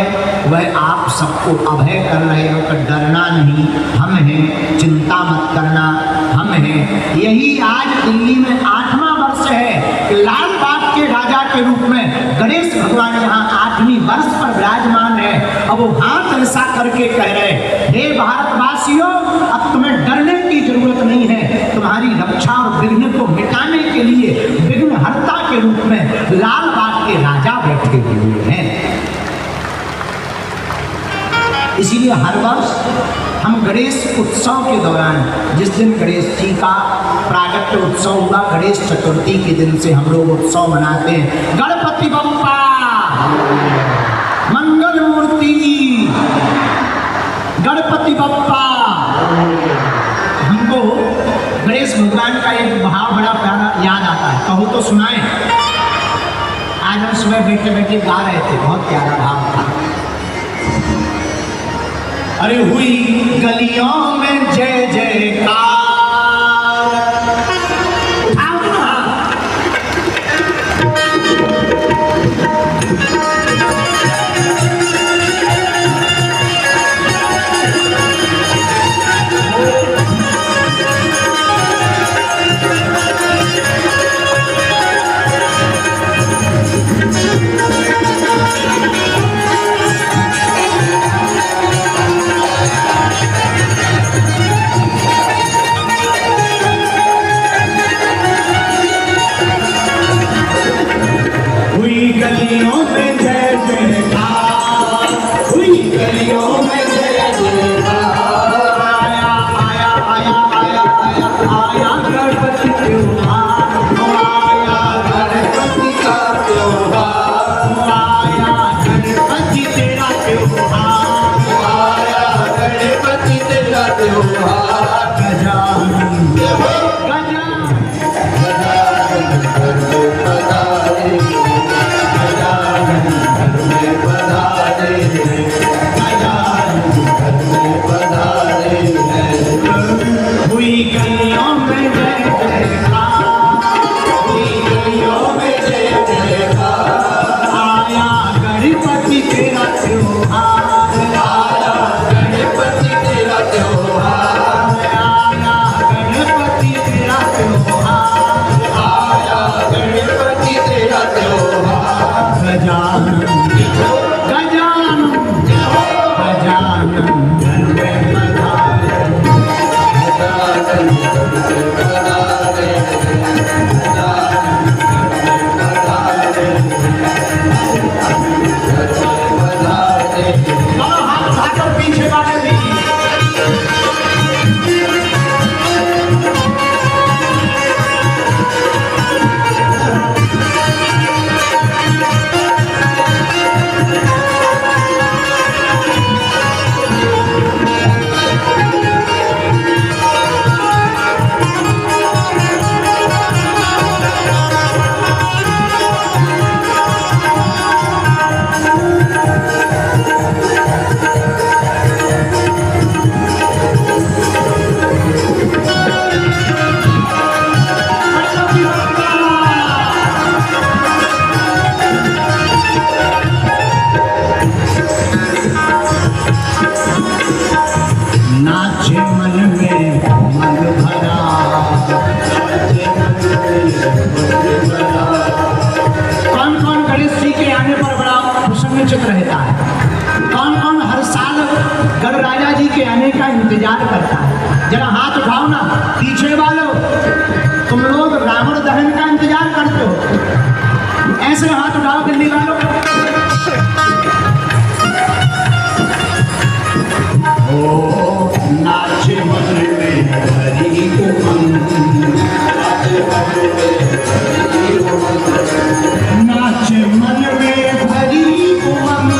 वह आप सबको अभय कर रहे हो कि डरना नहीं, हम हैं, चिंता मत करना, हम हैं। यही आज दिल्ली में 8वां वर्ष है कि लाल बाग के राजा के रूप में गणेश भगवान यहाँ 8वीं वर्ष पर विराजमान है। अब वो हाथ ऐसा करके कह रहे, हे भारतवासियों, अब तुम्हें डरने की जरूरत नहीं है। तुम्हारी रक्षा और विघ्न को मिटाने के लिए विघ्नहर्ता के रूप में लाल बाग के राजा बैठे हुए हैं। इसीलिए हर वर्ष हम गणेश उत्सव के दौरान, जिस दिन गणेश जी का प्रागट्य उत्सव हुआ, गणेश चतुर्थी के दिन से हम लोग उत्सव मनाते हैं। गणपति बप्पा मंगल मूर्ति, गणपति बप्पा। हमको गणेश भगवान का एक भाव बड़ा प्यारा याद आता है, कहूँ तो सुनाएं। आज हम सुबह बैठे बैठे गा रहे थे, बहुत प्यारा भाव था। अरे हुई गलियों में जय जयकार, दोनों हाथ उठाकर पीछे वाले भी नाचे मन में मन भरा, कौन कौन गणेश जी के आने पर बड़ा प्रसन्नचित्त रहता है? कौन कौन हर साल गणराजा जी के आने का इंतजार करता है? जरा हाथ उठाओ ना पीछे वालों, तुम लोग रावण दहन का इंतजार करते हो, ऐसे हाथ उठाओ दिल्ली वालों। नाचे मन में हरि उमंग, नाचे मन में हरि उमंग,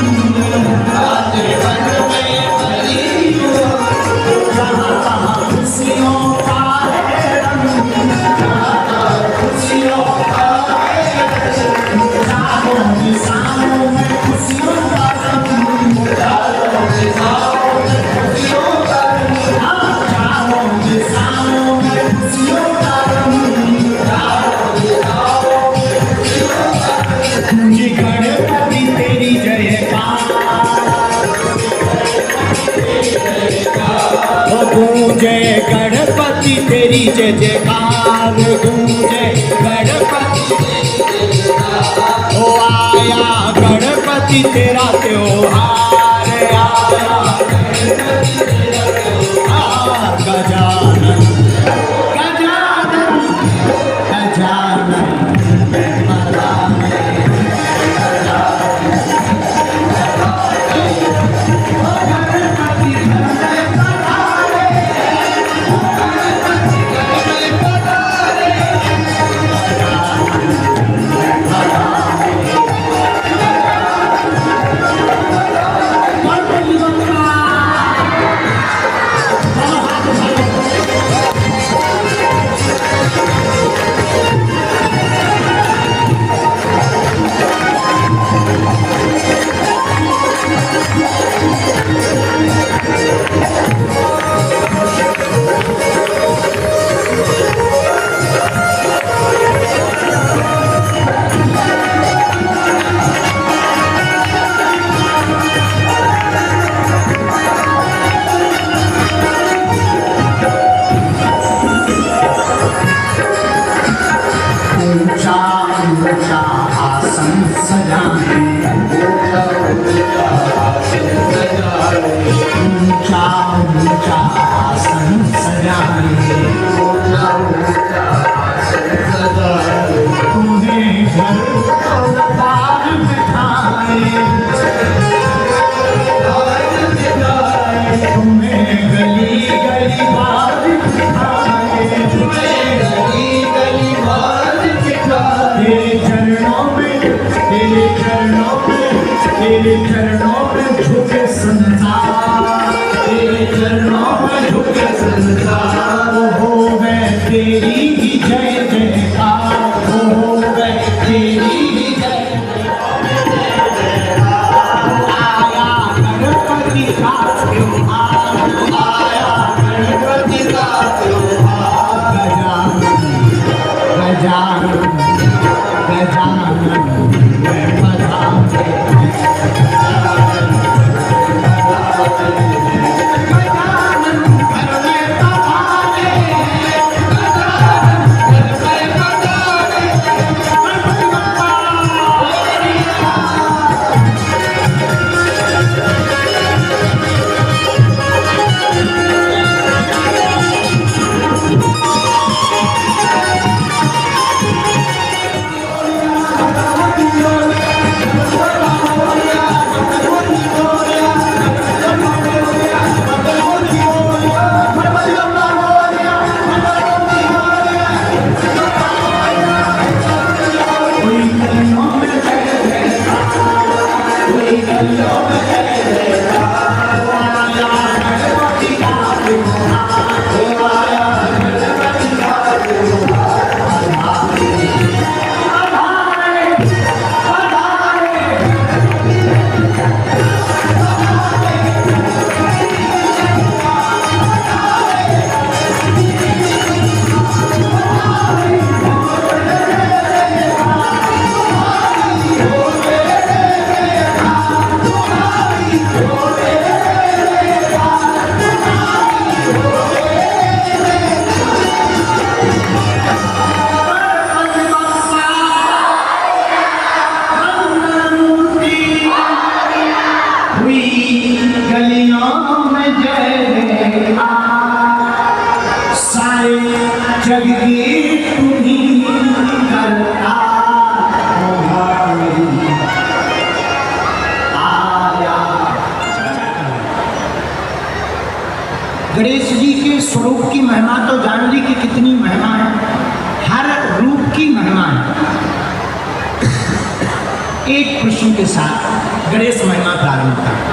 जहाँ तहाँ खुशियों का है रंग, खुशियों का है रंग, चारों दिशाओं में खुशियों का रंग, चारों दिशाओं में खुशियों का रंग, चारों दिशाओं में खुशियों का रंग, चारों दिशाओं में खुशियों का रंग। जी गणपति तेरी जयकार, गूंजे गणपति तेरी जय जयकार, गूंजे गणपति, ओ आया गणपति तेरा त्योहार, आया गणपति तेरा त्योहार। गजानन गजानन गजानन ऊंचा ऊंचा आसन सजाए, ऊंचा ऊंचा आसन सजाए, तुम्हें घर बार बिठाए, तुम्हें गली गली बार बिठाए, तेरे चरणों में, तेरे चरणों में, तेरे चरणों में झुके संसार, तेरे चरणों में झुके संसार। हो गए तेरी ही जय जयकार, हो गए तेरी ही जय जयकार। आया गणपति का त्योहार, आया गणपति का त्योहार। गजानन गजानन मैं बधाते, गजानन घर में पधारे, गजानन घर में जग की तुम्ही करता आया। गणेश जी के स्वरूप की महिमा तो जान ली कि कितनी महिमा है, हर रूप की महिमा है। एक प्रश्न के साथ गणेश महिमा प्रारंभ करता।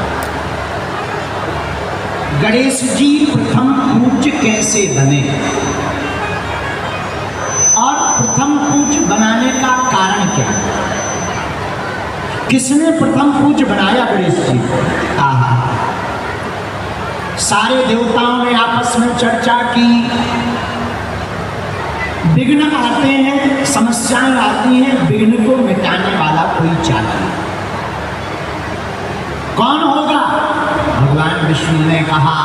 गणेश जी प्रथम पूज्य कैसे बने और प्रथम पूज्य बनाने का कारण क्या? किसने प्रथम पूज्य बनाया गणेश जी? आहा, सारे देवताओं ने आपस में चर्चा की। विघ्न आते हैं, समस्याएं आती हैं, विघ्न को मिटाने वाला कोई चाहिए। कौन होगा? भगवान विष्णु ने कहा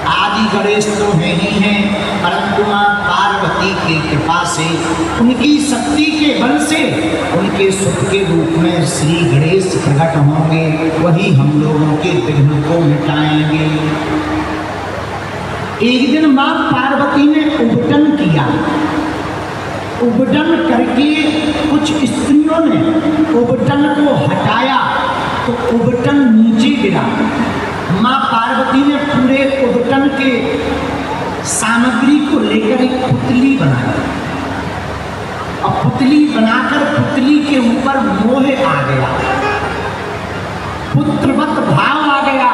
आदि गणेश तो है ही हैं, परंतु मां पार्वती की कृपा से, उनकी शक्ति के बल से उनके सुख के रूप में श्री गणेश प्रकट होंगे, वही हम लोगों के विघ्न को मिटाएंगे। एक दिन मां पार्वती ने उबटन किया। उबटन करके कुछ स्त्रियों ने उबटन को हटाया तो उबटन नीचे गिरा। मां पार्वती ने पूरे उबटन के सामग्री को लेकर एक पुतली बनाई और पुतली बनाकर पुतली के ऊपर मोह आ गया, पुत्रवत भाव आ गया।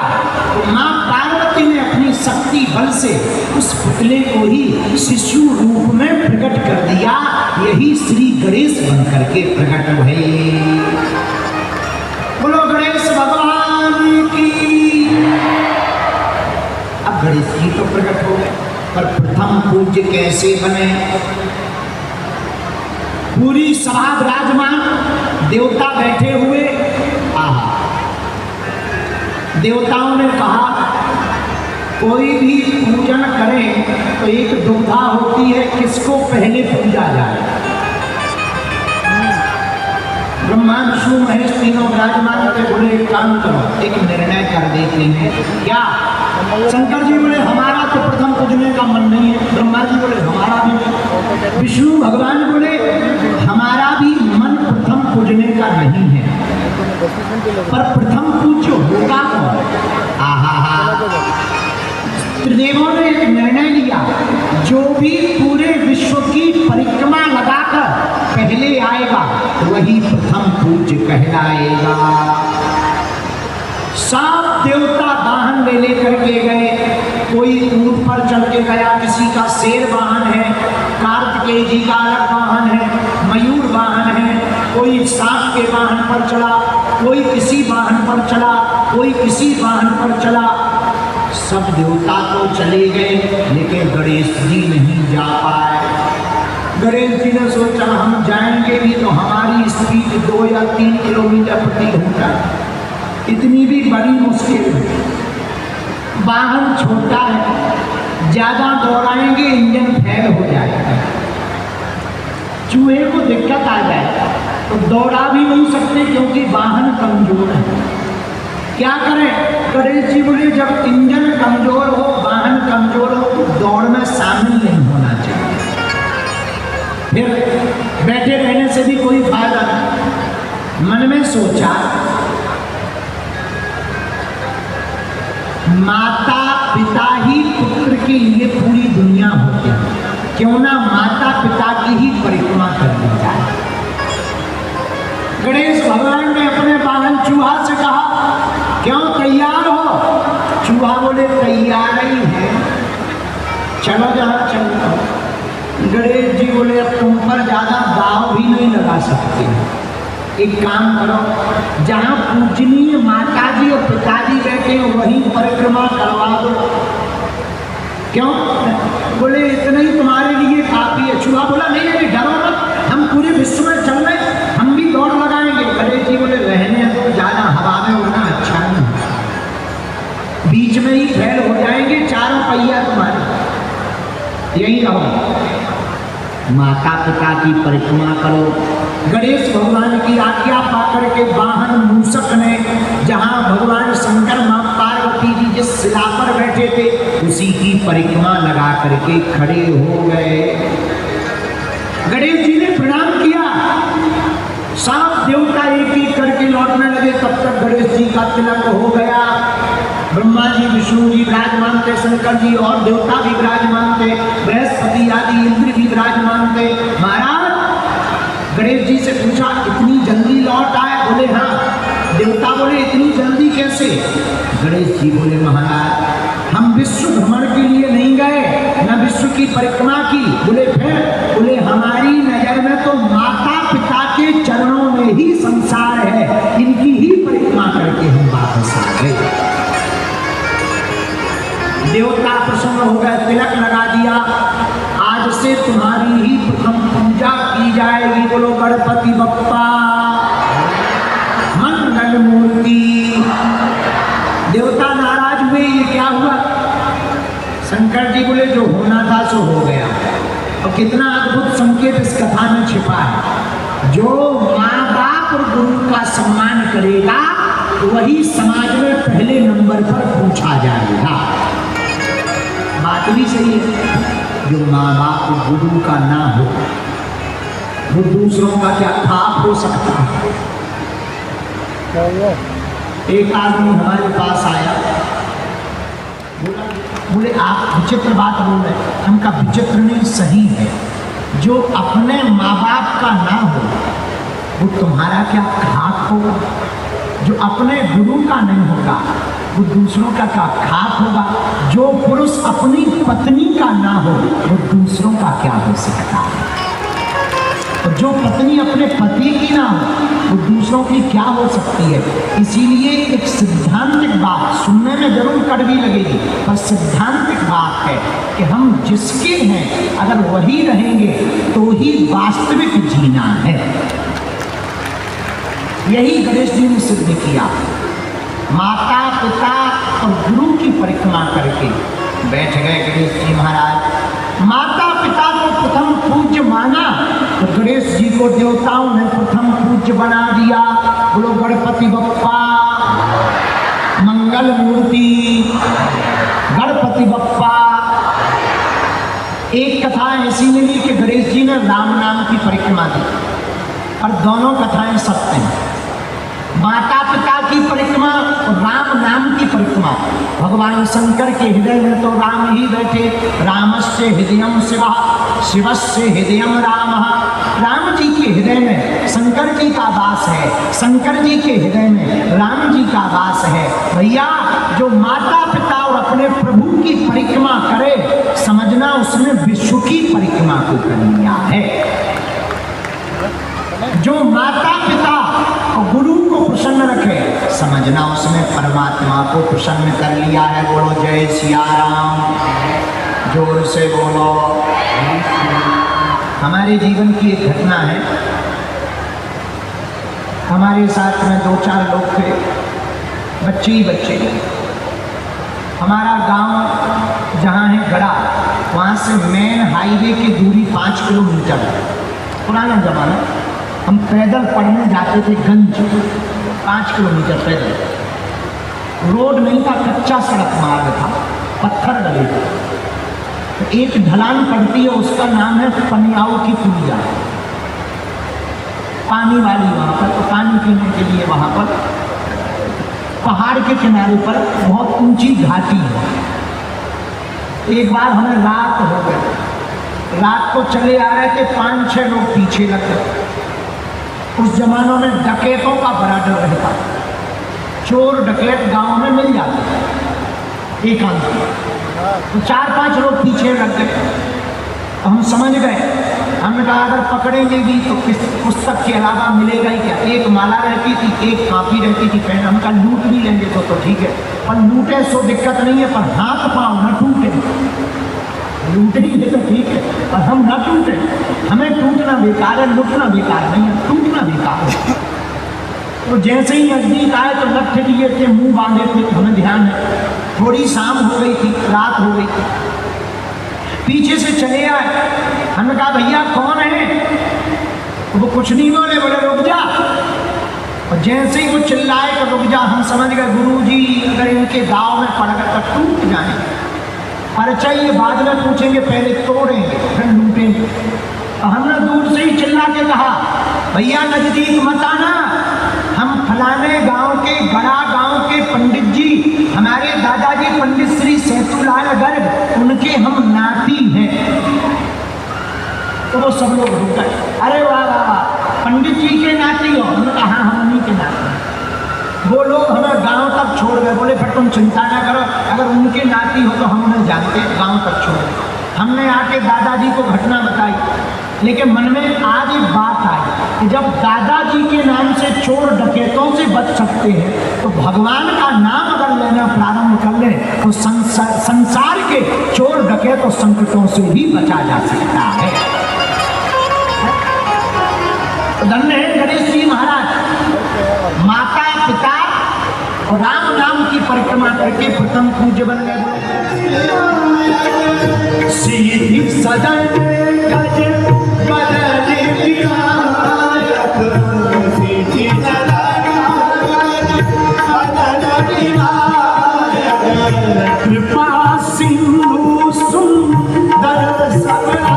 तो मां पार्वती ने अपनी शक्ति बल से उस पुतले को ही शिशु रूप में प्रकट कर दिया। यही श्री गणेश बन करके प्रकट हुए। बोलो गणेश भगवान की। अब गणेश जी तो प्रकट हो गए, पर प्रथम पूज्य कैसे बने? पूरी सभा विराजमान, देवता बैठे हुए। आहा, देवताओं ने कहा कोई भी पूजन करे तो एक दुविधा होती है, किसको पहले पूजा जाए। ब्रह्मा विष्णु महेश तीनों विराजमान थे। बोले एक काम करो, एक निर्णय कर देते हैं। क्या? शंकर जी बोले हमारा तो प्रथम पूजने का मन नहीं है। ब्रह्मा जी बोले हमारा भी नहीं। विष्णु भगवान बोले हमारा भी मन प्रथम पूजने का नहीं है, पर प्रथम पूज्य होगा कौन? आहा, त्रिदेवों ने एक निर्णय लिया, जो भी पूरे विश्व की परिक्रमा लगाकर पहले आएगा वही प्रथम पूज्य कहलाएगा। सब देवता वाहन ले लेकर के गए। कोई ऊंट पर चढ़ के गया, किसी का शेर वाहन है, कार्तिकेय जी का अलग वाहन है, मयूर वाहन है, कोई सांप के वाहन पर चला, कोई किसी वाहन पर चला, कोई किसी वाहन पर चला। सब देवता तो चले गए, लेकिन गणेश जी नहीं जा पाए। गणेश जी ने सोचा हम जाएंगे भी तो हमारी स्पीड 2 या 3 किलोमीटर प्रति घंटा, इतनी भी बड़ी मुश्किल है। वाहन छोटा है, ज्यादा दौड़ाएंगे इंजन फेल हो जाएगा, चूहे को दिक्कत आ जाए, तो दौड़ा भी नहीं सकते क्योंकि वाहन कमजोर है। क्या करें? गणेश जी बोले जब इंजन कमजोर हो, वाहन कमजोर हो, तो दौड़ में शामिल नहीं होना चाहिए। फिर बैठे रहने से भी कोई फायदा नहीं। मन में सोचा माता पिता ही पुत्र के लिए पूरी दुनिया होती है, क्यों ना माता पिता की ही परिक्रमा कर दी जाए। गणेश भगवान ने अपने वाहन चूहा से कहा क्यों तैयार हो? चूहा बोले तैयार ही है, चलो जहाँ चलता हो। गणेश जी बोले अब तुम पर ज्यादा दाव भी नहीं लगा सकते, एक काम करो, जहाँ पूजनीय माता जी और पिताजी बैठे हो वहीं परिक्रमा करवा दो। क्यों? बोले इतना ही तुम्हारे लिए काफी है। चूहा बोला नहीं नहीं डरो मत, हम पूरे विश्व में चल रहे, हम भी दौड़ लगाएंगे। गणेश जी बोले रहने दो, ज्यादा हवा में उड़ना अच्छा नहीं, बीच में ही फेल हो जाएंगे, चारों पहिया तुम्हारे, यही रहो, माता पिता की परिक्रमा करो। गणेश भगवान की आज्ञा पाकर के वाहन मूषक ने, जहाँ भगवान शंकर माँ पार्वती जी जिस शिला पर बैठे थे उसी की परिक्रमा लगा करके खड़े हो गए। गणेश जी ने प्रणाम किया, सब देवता एक एक करके लौटने लगे। तब तक गणेश जी का तिलक हो गया। ब्रह्मा जी, विष्णु जी विराजमान थे, शंकर जी और देवता भी विराजमान थे, बृहस्पति आदि इंद्र भी विराजमान थे। महाराज गणेश जी से पूछा, इतनी जल्दी लौट आए? बोले हाँ। देवता बोले, इतनी जल्दी कैसे? गणेश जी बोले, महाराज हम विश्व भ्रमण के लिए नहीं गए, न विश्व की परिक्रमा की। बोले फिर? बोले हमारी नजर में तो माता पिता के चरणों में ही संसार है, इनकी ही परिक्रमा करके हम वापस आ गए। देवता प्रसन्न हो गए, तिलक लगा दिया। आज से तुम्हारी ही प्रथम पूजा की जाएगी। बोलो गणपति बप्पा मंगल मूर्ति। देवता नाराज हुए, ये क्या हुआ? शंकर जी बोले, जो होना था सो हो गया। और कितना अद्भुत संकेत इस कथा में छिपा है। जो माँ बाप और गुरु का सम्मान करेगा वही समाज में पहले नंबर पर पूछा जाएगा। बात भी सही है। जो माँ बाप और गुरु का ना हो वो दूसरों का क्या खाप हो सकता है? एक आदमी हमारे पास आया, बोले आप विचित्र बात बोल रहे। हम का विचित्र नहीं, सही है। जो अपने माँ बाप का ना हो वो तुम्हारा क्या खाप होगा? जो अपने गुरु का नहीं होगा वो दूसरों का क्या खाप होगा? जो पुरुष अपनी पत्नी का ना हो वो दूसरों का क्या हो सकता है? और जो पत्नी अपने पति की ना हो वो दूसरों की क्या हो सकती है? इसीलिए एक सिद्धांतिक बात, सुनने में जरूर कड़वी लगेगी, पर सिद्धांतिक बात है कि हम जिसके हैं अगर वही रहेंगे तो ही वास्तविक जीना है। यही गणेश जी ने सिद्ध किया। माता पिता और गुरु की परिक्रमा करके बैठ गए गणेश जी महाराज। माता पिता को प्रथम पूज्य माना तो गणेश जी को देवताओं ने प्रथम पूज्य बना दिया। बोलो गणपति बप्पा मंगल मूर्ति। गणपति बप्पा। एक कथा ऐसी मिली कि गणेश जी ने राम नाम की परिक्रमा दी, और दोनों कथाएं सत्य हैं। माता पिता की परिक्रमा और राम नाम की परिक्रमा। भगवान शंकर के हृदय में तो राम ही बैठे। रामस्य हृदयम शिव, शिवस्य हृदयम राम। राम जी के हृदय में शंकर जी का वास है, शंकर जी के हृदय में राम जी का वास है। भैया जो माता पिता और अपने प्रभु की परिक्रमा करे, समझना उसने विश्व की परिक्रमा को कर लिया है। जो माता पिता और गुरु को प्रसन्न रखे, समझना उसने परमात्मा को प्रसन्न कर लिया है। बोलो जय सिया राम। जोर से बोलो। हमारे जीवन की एक घटना है। हमारे साथ में 2-4 लोग थे, बच्चे ही बच्चे। हमारा गांव जहां है गड़ा, वहां से मेन हाईवे की दूरी 5 किलोमीटर है। पुराना जमाना, हम पैदल पढ़ने जाते थे गंज, 5 किलोमीटर पैदल। रोड नहीं था, कच्चा सड़क मार्ग था, पत्थर डले थे। तो एक ढलान पड़ती है, उसका नाम है पनियाऊ की पुलिया। पानी वाली वहाँ पर, तो पानी पीने के लिए वहाँ पर पहाड़ के किनारे पर बहुत ऊंची घाटी है। एक बार हमें रात हो गई, रात को चले आ रहे थे, 5-6 लोग पीछे लग गए। उस जमानों में डकैतों का बड़ा डर रहता, चोर डकैत गांव में मिल जाते एक आंख। तो 4-5 लोग पीछे लग गए। तो हम समझ गए, हमने कहा अगर पकड़ेंगे भी तो किस पुस्तक के अलावा मिलेगा ही क्या? एक माला रहती थी, एक कापी रहती थी पेन। हम कहा लूट भी लेंगे तो ठीक है, पर लूटे सो दिक्कत नहीं है, पर हाथ पाँव न टूटे। लूटेंगे तो ठीक है, पर हम न टूटे। हमें टूटना बेकार है, लुटना बेकार नहीं है, टूटना बेकार है। तो जैसे ही नजदीक आए तो लठ लिए थे, मुंह बांधे थे, हमें ध्यान है। थोड़ी शाम हो गई थी, रात हो गई थी। पीछे से चले आए, हमने कहा भैया कौन है? वो कुछ नहीं बोले, बोले रुक जा। और जैसे ही वो चिल्लाए कि रुक जा, हम समझ गए गुरुजी अगर इनके दाव में पड़ गए तो टूट जाएंगे, पर्चा ये बाद में पूछेंगे, पहले तोड़ेंगे फिर लूटेंगे। हमने दूर से ही चिल्ला के कहा भैया नजदीक मत आना, हम फलाने गांव के गड़ा गांव के पंडित जी, हमारे दादाजी पंडित श्री सेतुलाल गर्ग, उनके हम नाती हैं। तो वो सब लोग रुक गए, अरे वाह वाह वाह, पंडित जी के नाती हो? हमने कहा हाँ हम उन्हीं के नाती हैं। वो लोग हमें गांव तक छोड़ गए, बोले फिर तुम चिंता ना करो, अगर उनके नाती हो तो हम उन्हें जानते, गांव तक छोड़ गए। हमने आके दादाजी को घटना बताई, लेकिन मन में आज एक बात आई कि जब दादाजी के नाम से चोर डकैतों से बच सकते हैं तो भगवान का नाम अगर लेना प्रारंभ कर ले तो संसार के चोर डकैत और संकटों से भी बचा जा सकता है। धन्य है गणेश जी महाराज, माता पिता और राम नाम की परिक्रमा करके प्रथम पूज्य बन गए। सीधी सदन गज बदल विनायक, सीधी सदन गज बदल विनायक, कृपा सिंधु सुंदर सबला,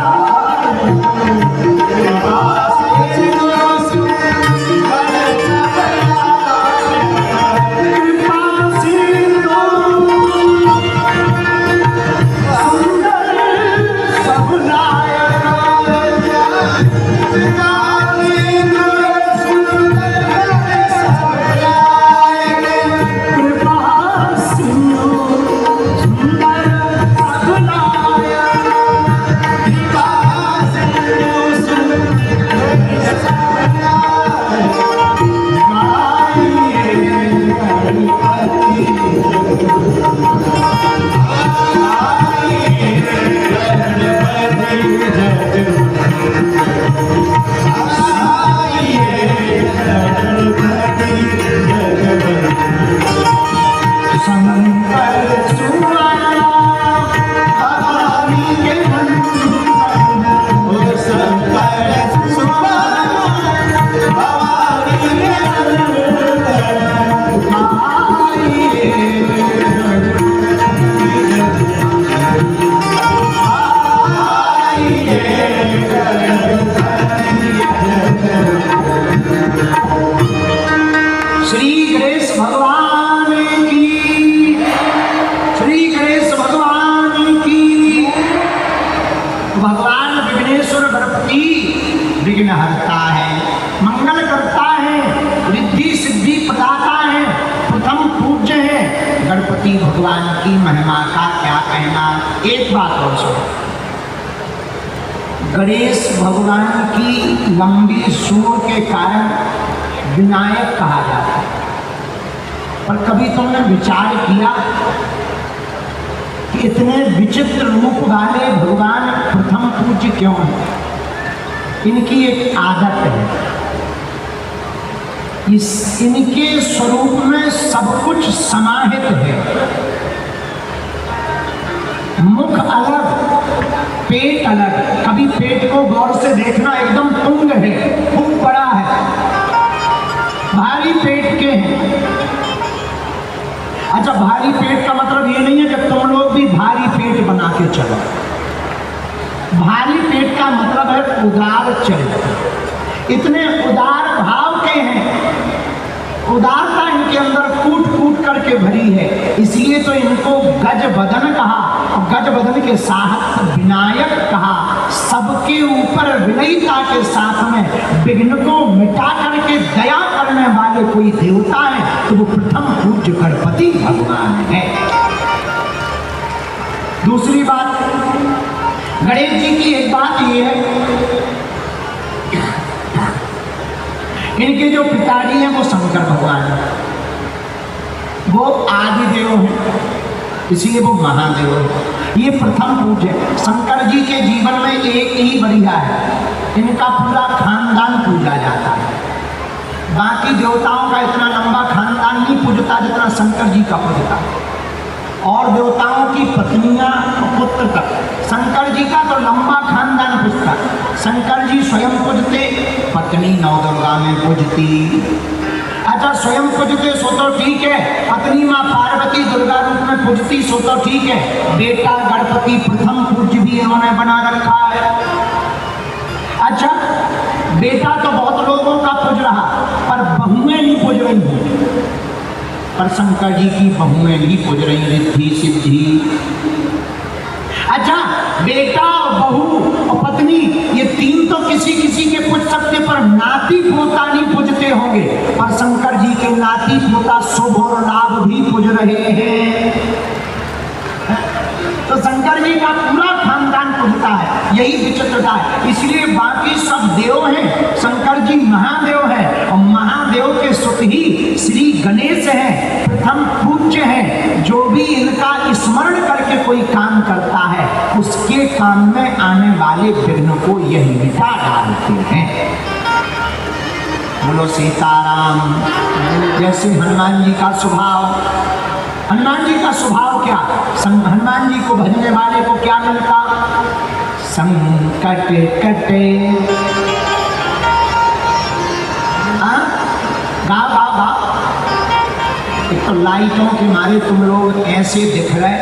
विघ्नहर्ता है, मंगल करता है, रिद्धि सिद्धि प्रदाता है, प्रथम पूज्य है। गणपति भगवान की महिमा का क्या कहना। एक बात और सुनो, गणेश भगवान की लंबी सूंड के कारण विनायक कहा जाता है। पर कभी तुमने विचार किया कि इतने विचित्र रूप वाले भगवान प्रथम पूज्य क्यों हैं? इनकी एक आदत है, इनके स्वरूप में सब कुछ समाहित है। मुख अलग, पेट अलग। कभी पेट को गौर से देखना, एकदम तुंग है, खूब बड़ा है, भारी पेट के हैं। अच्छा, भारी पेट का मतलब ये नहीं है कि तुम लोग भी भारी पेट बना के चलो। भारी पेट का मतलब है उदार चरित्र। इतने उदार भाव के हैं, उदारता इनके अंदर कूट कूट करके भरी है, इसलिए तो इनको गज बदन कहा, और गज बदन के साथ विनायक कहा। सबके ऊपर विनयता के साथ में विघ्न को मिटा करके दया करने वाले कोई देवता है तो वो प्रथम पूज्य गणपति भगवान है। दूसरी बात, गणेश जी की एक बात ये है, इनके जो पिताजी हैं वो शंकर भगवान हैं, वो आदि देव हैं, इसलिए वो महादेव हैं। ये प्रथम पूज्य है। शंकर जी के जीवन में एक ही बढ़िया है, इनका पूरा खानदान पूजा जाता है। बाकी देवताओं का इतना लंबा खानदान नहीं पूजता जितना शंकर जी का पूजता, और देवताओं की पत्नियां पुत्र तक। शंकर जी का तो लंबा खानदान पूजता। शंकर जी स्वयं पूजते, पत्नी नवदुर्गा में पूजती, अच्छा स्वयं पूजते सो तो ठीक है, पत्नी माँ पार्वती दुर्गा रूप में पूजती सो तो ठीक है, बेटा गणपति प्रथम पूज्य भी इन्होंने बना रखा है। अच्छा बेटा तो बहुत लोगों का पूज रहा, पर बहुएं नहीं पूज रही हैं, पर शंकर जी की बहुएं नहीं पूज रही, रिद्धि सिद्धि। अच्छा बेटा बहू और पत्नी ये तीन तो किसी किसी के पूज सकते, पर नाती पोता नहीं पूजते होंगे, पर शंकर जी के नाती पोता शुभ और लाभ भी पूज रहे हैं। तो शंकर जी का पूरा खानदान पूजता है, यही विचित्रता है। इसलिए बाकी सब देव हैं, शंकर जी महादेव है, और महादेव के सुत ही श्री गणेश है, प्रथम पूज्य है। जो भी इनका स्मरण करके कोई काम करता है उसके काम में आने वाले विघ्न को यही मिटा डालते हैं। बोलो सीताराम। जैसे हनुमान जी का स्वभाव, हनुमान जी का स्वभाव क्या, हनुमान जी को भजने वाले को क्या मिलता, संकट कटे। गाओ गाओ गाओ। एक तो लाइटों के मारे तुम लोग ऐसे दिख रहे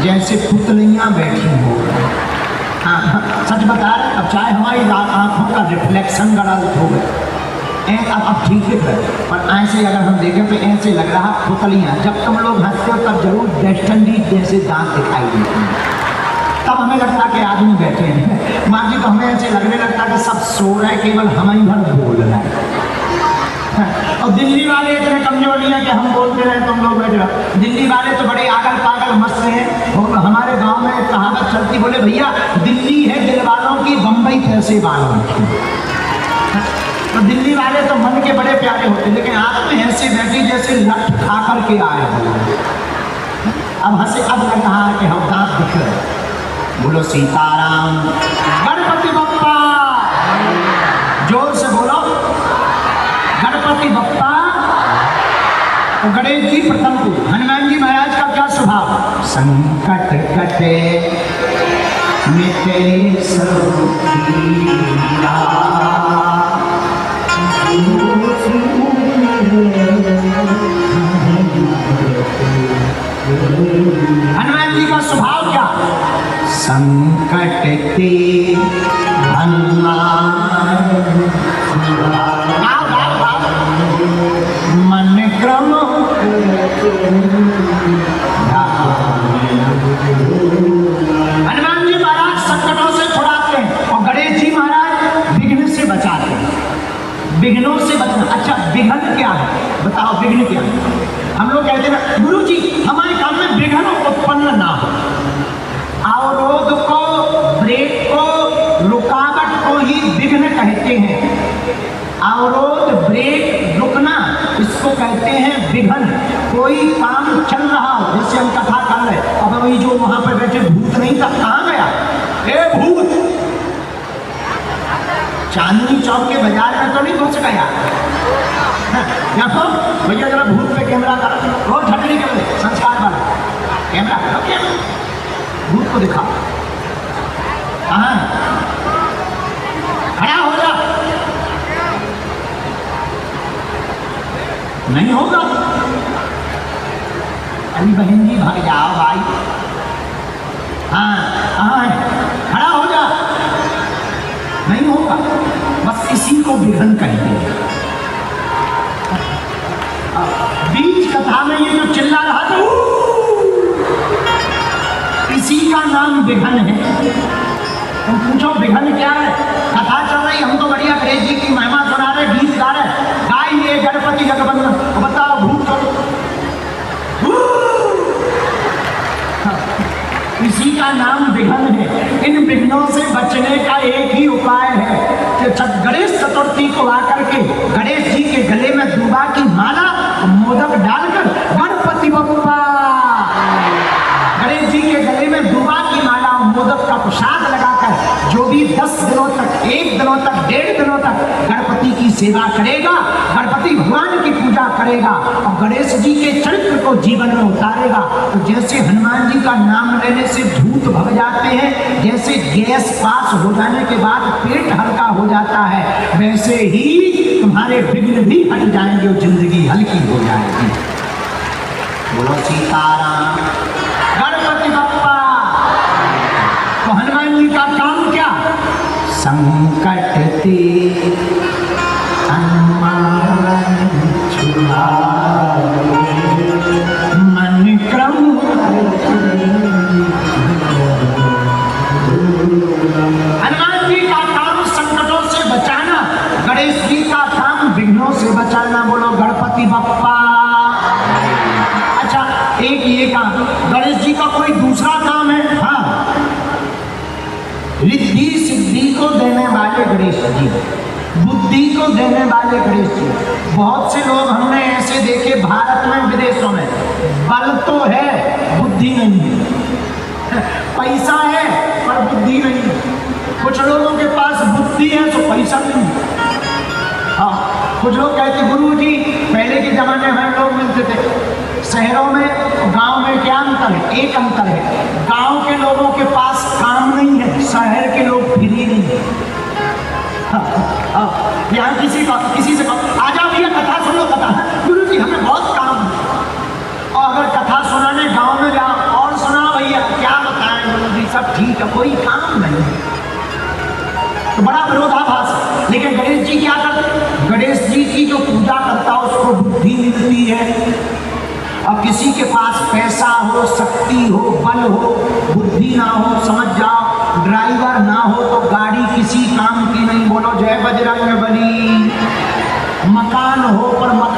जैसे पुतलियां बैठी हो। हाँ सच बता रहे, अब चाहे हमारी आंखों का रिफ्लेक्शन गलत हो गया, अब ठीक दिख रहा है, पर ऐसे अगर हम देखें तो ऐसे लग रहा पुतलियां। जब तुम लोग हंसते हो तब जरूर वेस्ट इंडीज जैसे दांत दिखाई देते हैं, तब हमें लगता कि आदमी बैठे हैं। माँ जी तो हमें ऐसे लगने लगता कि सब सो रहे, केवल हम ही भर बोल रहे हैं। और दिल्ली वाले इतने कमजोर नहीं है कि हम बोलते रहे तुम लोग बैठे रहो। दिल्ली वाले तो बड़े आगल पागल मस्त हैं। और हमारे गांव में एक कहावत चलती, बोले भैया दिल्ली है दिल वालों की, बम्बई पैसे वालों की। तो दिल्ली वाले तो मन के बड़े प्यारे होते, लेकिन आप में ऐसे बैठे जैसे लट खा कर के आए हो। अब हंसे, अब लग रहा है कि हम दांत दिख रहे। बोलो सीताराम। गणपति बप्पा, जोर से बोलो गणपति बप्पा। तो गणेश जी प्रथम को, हनुमान जी महाराज का क्या स्वभाव, संकट कटे मिटे सब पीड़ा। हनुमान जी का स्वभाव क्या, संकट ते हनुमान मन क्रम। हनुमान जी महाराज संकटों से छुड़ाते हैं और गणेश जी महाराज विघ्न से बचाते हैं। विघ्नों से बचना। अच्छा विघ्न क्या है बताओ, विघ्न क्या है? हम लोग कहते हैं गुरु जी हमारे काम में विघ्न उत्पन्न ना हो। अवरोध को, ब्रेक को, रुकावट को ही विघ्न कहते हैं। अवरोध, ब्रेक, रुकना, इसको कहते हैं विघ्न। कोई काम चल रहा हो, जैसे हम कथा कर रहे, अब वही जो वहां पर बैठे भूत नहीं था, कहाँ गया ए भूत? चांदनी चौक के बाजार में तो नहीं घुस गया। भैया जरा भूत पे कैमरा करो, रोज झटनी कर ले, संस्कार वाला कैमरा करो, क्या भूत को दिखाओ। कहाँ खड़ा हो जा, नहीं होगा। अली बहन जी भाग जाओ भाई। हाँ कहाँ है, खड़ा हो जा, नहीं होगा। बस इसी को विघ्न कहेंगे। बीच कथा में ये जो चिल्ला रहा था इसी का नाम विघ्न है। तुम पूछो विघ्न क्या है? कथा चल रही, हम तो बढ़िया गणेश जी की महिमा सुना रहे, गीत गा रहे, गाइए गणपति जगबंधन, बताओ भूत इसी का नाम विघ्न है। इन विघ्नों से बचने का एक ही उपाय है कि गणेश चतुर्थी को आकर के गणेश जी के गले में दूबा की माला मोदक डालकर गणपति बप्पा, गणेश जी के गले में दूबा की माला मोदक का प्रसाद लगाकर जो भी 10 दिनों तक, 1 दिनों तक, 1.5 दिनों तक गणपति की सेवा करेगा, गणपति भगवान की पूजा करेगा और गणेश जी के चरित्र को जीवन में उतारेगा, तो जैसे हनुमान जी का नाम लेने से भूत भग जाते हैं, जैसे गैस पास हो जाने के बाद पेट हल्का हो जाता है, वैसे ही तुम्हारे विघ्न भी हट जाएंगे और जिंदगी हल्की हो जाएगी। बोलो सीताराम। गणपति बप्पा। तो हनुमान जी का काम क्या? संकट ते हनुमान छुड़ावे, मन क्रम हनुमान जी का काम संकटों से बचाना, गणेश जी का काम विघ्नों से बचाना। बोलो गणपति बप्पा। अच्छा, एक ये काम, गणेश जी का कोई दूसरा काम है? हाँ, रिद्धि सिद्धि को देने वाले गणेश जी, बुद्धि को देने वाले गणेश जी। बहुत से लोग हमने ऐसे देखे भारत में, विदेशों में, बल तो है बुद्धि नहीं है, पैसा है पर बुद्धि नहीं है। कुछ लोगों के पास बुद्धि है तो पैसा नहीं है। हाँ, कुछ लोग कहते गुरु जी पहले के जमाने में लोग मिलते थे शहरों में, गांव में क्या अंतर है? एक अंतर है, गांव के लोगों के पास काम नहीं है, शहर के लोग फ्री नहीं है। यहाँ किसी से आ जाओ भैया कथा सुनो, कथा गुरु जी हमें बहुत काम है। और अगर कथा सुनाने गांव में जाओ और सुना भैया क्या बताएं गुरु जी सब ठीक है, कोई काम नहीं है, तो बड़ा विरोधाभास है। लेकिन गणेश जी क्या करते? गणेश जी की जो पूजा करता है उसको बुद्धि मिलती है। और किसी के पास पैसा हो, शक्ति हो, बल हो, बुद्धि ना हो, समझ जाओ ड्राइवर ना हो तो गाड़ी किसी काम की नहीं। बोलो जय बजरंग बली। मकान हो पर मकान